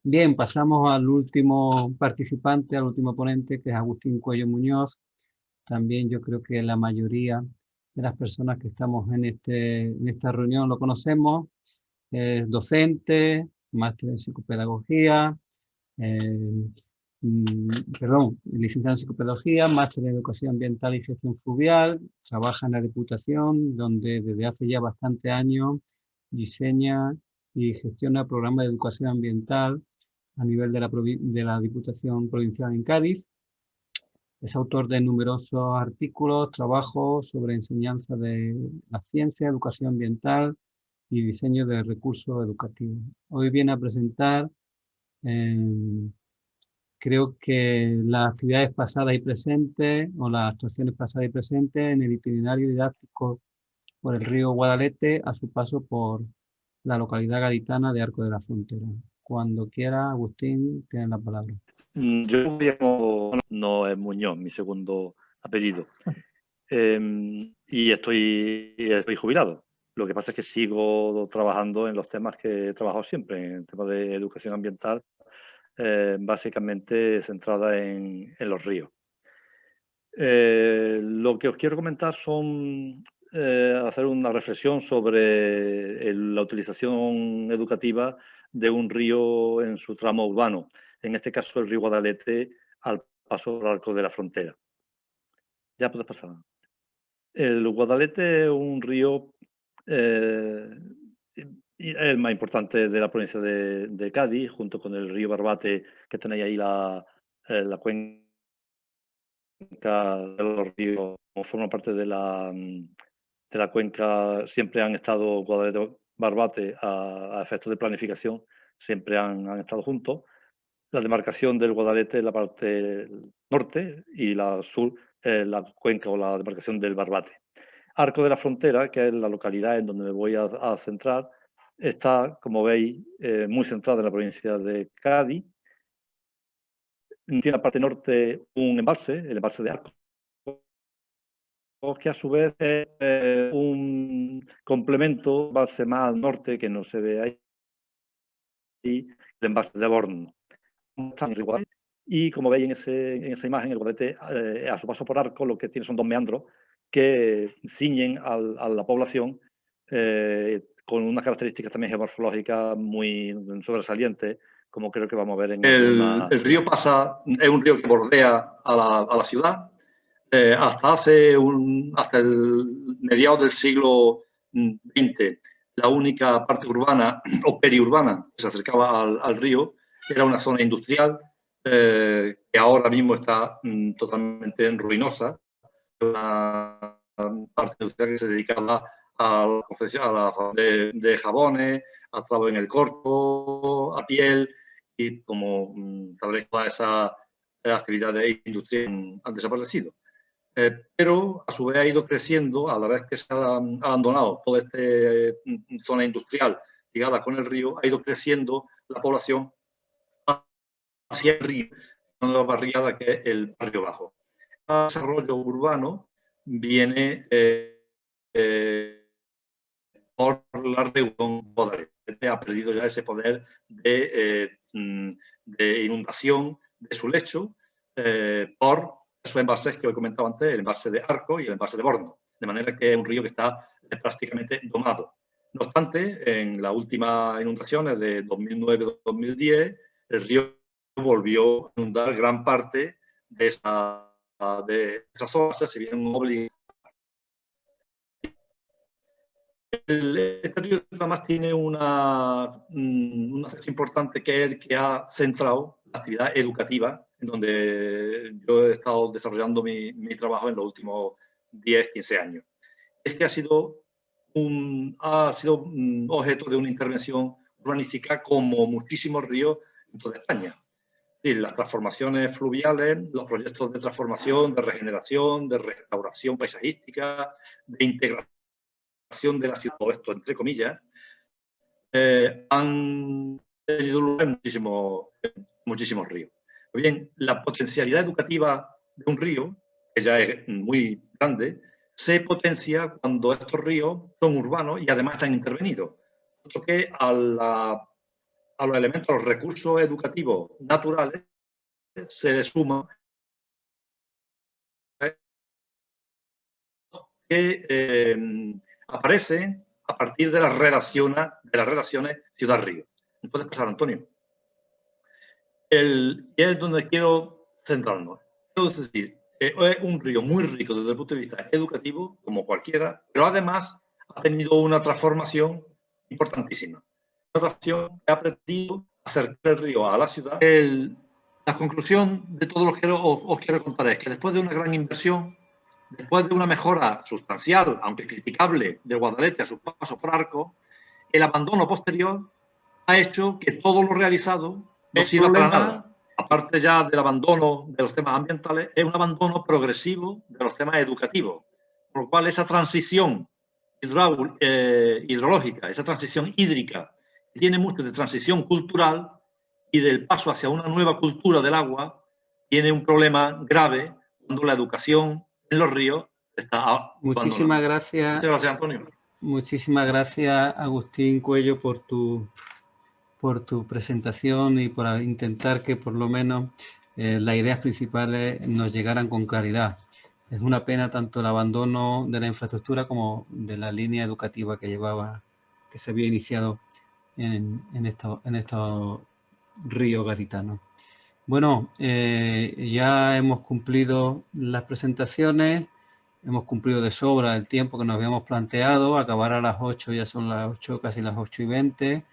Bien, pasamos al último participante, al último ponente, que es Agustín Cuello Muñoz. También yo creo que la mayoría de las personas que estamos en esta reunión lo conocemos. Es docente, máster en psicopedagogía, licenciado en psicopedagogía, máster en educación ambiental y gestión fluvial, trabaja en la Diputación, donde desde hace ya bastante años diseña y gestiona programas de educación ambiental a nivel de la Diputación Provincial en Cádiz. Es autor de numerosos artículos, trabajos sobre enseñanza de la ciencia, educación ambiental y diseño de recursos educativos. Hoy viene a presentar creo que las actividades pasadas y presentes, o las actuaciones pasadas y presentes en el itinerario didáctico por el río Guadalete a su paso por la localidad gaditana de Arco de la Frontera. Cuando quiera, Agustín, tienes la palabra. Yo me llamo, no es Muñoz, mi segundo apellido, y estoy jubilado. Lo que pasa es que sigo trabajando en los temas que he trabajado siempre, en el tema de educación ambiental, básicamente centrada en los ríos. Lo que os quiero comentar son hacer una reflexión sobre la utilización educativa de un río en su tramo urbano, en este caso el río Guadalete al paso del Arco de la Frontera. Ya puedes pasar. El Guadalete es un río el más importante de la provincia de Cádiz, junto con el río Barbate, que tenéis ahí la cuenca de los ríos, como forma parte de la cuenca. Siempre han estado Guadalete, Barbate, a efectos de planificación, siempre han estado juntos. La demarcación del Guadalete es la parte norte y la sur, la cuenca o la demarcación del Barbate. Arco de la Frontera, que es la localidad en donde me voy a centrar, está, como veis, muy centrada en la provincia de Cádiz. Tiene la parte norte un embalse, el embalse de Arco, que a su vez es un complemento, embalse más al norte, que no se ve ahí, el embalse de Borno. Y como veis en esa imagen, el Guadalete, a su paso por Arco, lo que tiene son dos meandros que ciñen a la población, con unas características también geomorfológicas muy sobresalientes, como creo que vamos a ver en el río pasa, es un río que bordea a la ciudad. Hasta el mediados del siglo XX, la única parte urbana o periurbana que se acercaba al río era una zona industrial que ahora mismo está totalmente ruinosa. Una parte industrial que se dedicaba a la confección de jabones, a trabajo en el corpo, a piel, y como tal vez todas esas actividades industriales han desaparecido. Pero a su vez ha ido creciendo, a la vez que se ha abandonado toda esta zona industrial ligada con el río, ha ido creciendo la población hacia el río, una nueva barriada que es el barrio bajo. El desarrollo urbano viene por la reunión poder. Ha perdido ya ese poder de inundación de su lecho por esos embalses que os he comentado antes, el embalse de Arco y el embalse de Borno. De manera que es un río que está prácticamente domado. No obstante, en las últimas inundaciones de 2009-2010, el río volvió a inundar gran parte de esa zona. Se viene un obligado. Este río además tiene una fecha importante, que es el que ha centrado la actividad educativa, en donde yo he estado desarrollando mi trabajo en los últimos 10-15 años. Es que ha sido objeto de una intervención urbanística como muchísimos ríos en toda España. Es decir, las transformaciones fluviales, los proyectos de transformación, de regeneración, de restauración paisajística, de integración de la ciudad, todo esto entre comillas, han tenido lugar en muchísimos ríos. Bien, la potencialidad educativa de un río, que ya es muy grande, se potencia cuando estos ríos son urbanos y además están intervenidos. Porque a los elementos, a los recursos educativos naturales, se le suma que aparecen a partir de las relaciones ciudad-río. Entonces, pasar, Antonio. Y es donde quiero centrarnos. Es decir, es un río muy rico desde el punto de vista educativo, como cualquiera, pero además ha tenido una transformación importantísima. Una transformación que ha permitido acercar el río a la ciudad. La conclusión de todo lo que os quiero contar es que después de una gran inversión, después de una mejora sustancial, aunque criticable, de Guadalete a su paso por Arco, el abandono posterior ha hecho que todo lo realizado no sirva para nada. Aparte ya del abandono de los temas ambientales, es un abandono progresivo de los temas educativos. Por lo cual esa transición hidrológica, esa transición hídrica, tiene mucho de transición cultural y del paso hacia una nueva cultura del agua, tiene un problema grave cuando la educación en los ríos está Muchísimas gracias. Muchas gracias, Antonio. Muchísimas gracias, Agustín Cuello, por tu presentación y por intentar que por lo menos las ideas principales nos llegaran con claridad. es una pena tanto el abandono de la infraestructura como de la línea educativa que se había iniciado en estos ríos gaditanos. Bueno, ya hemos cumplido las presentaciones, hemos cumplido de sobra el tiempo que nos habíamos planteado, acabar a las 8, ya son las 8, casi las 8:20.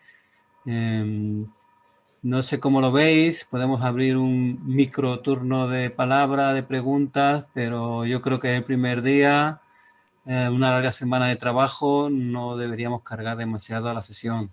No sé cómo lo veis, podemos abrir un micro turno de palabra, de preguntas, pero yo creo que el primer día, una larga semana de trabajo, no deberíamos cargar demasiado a la sesión.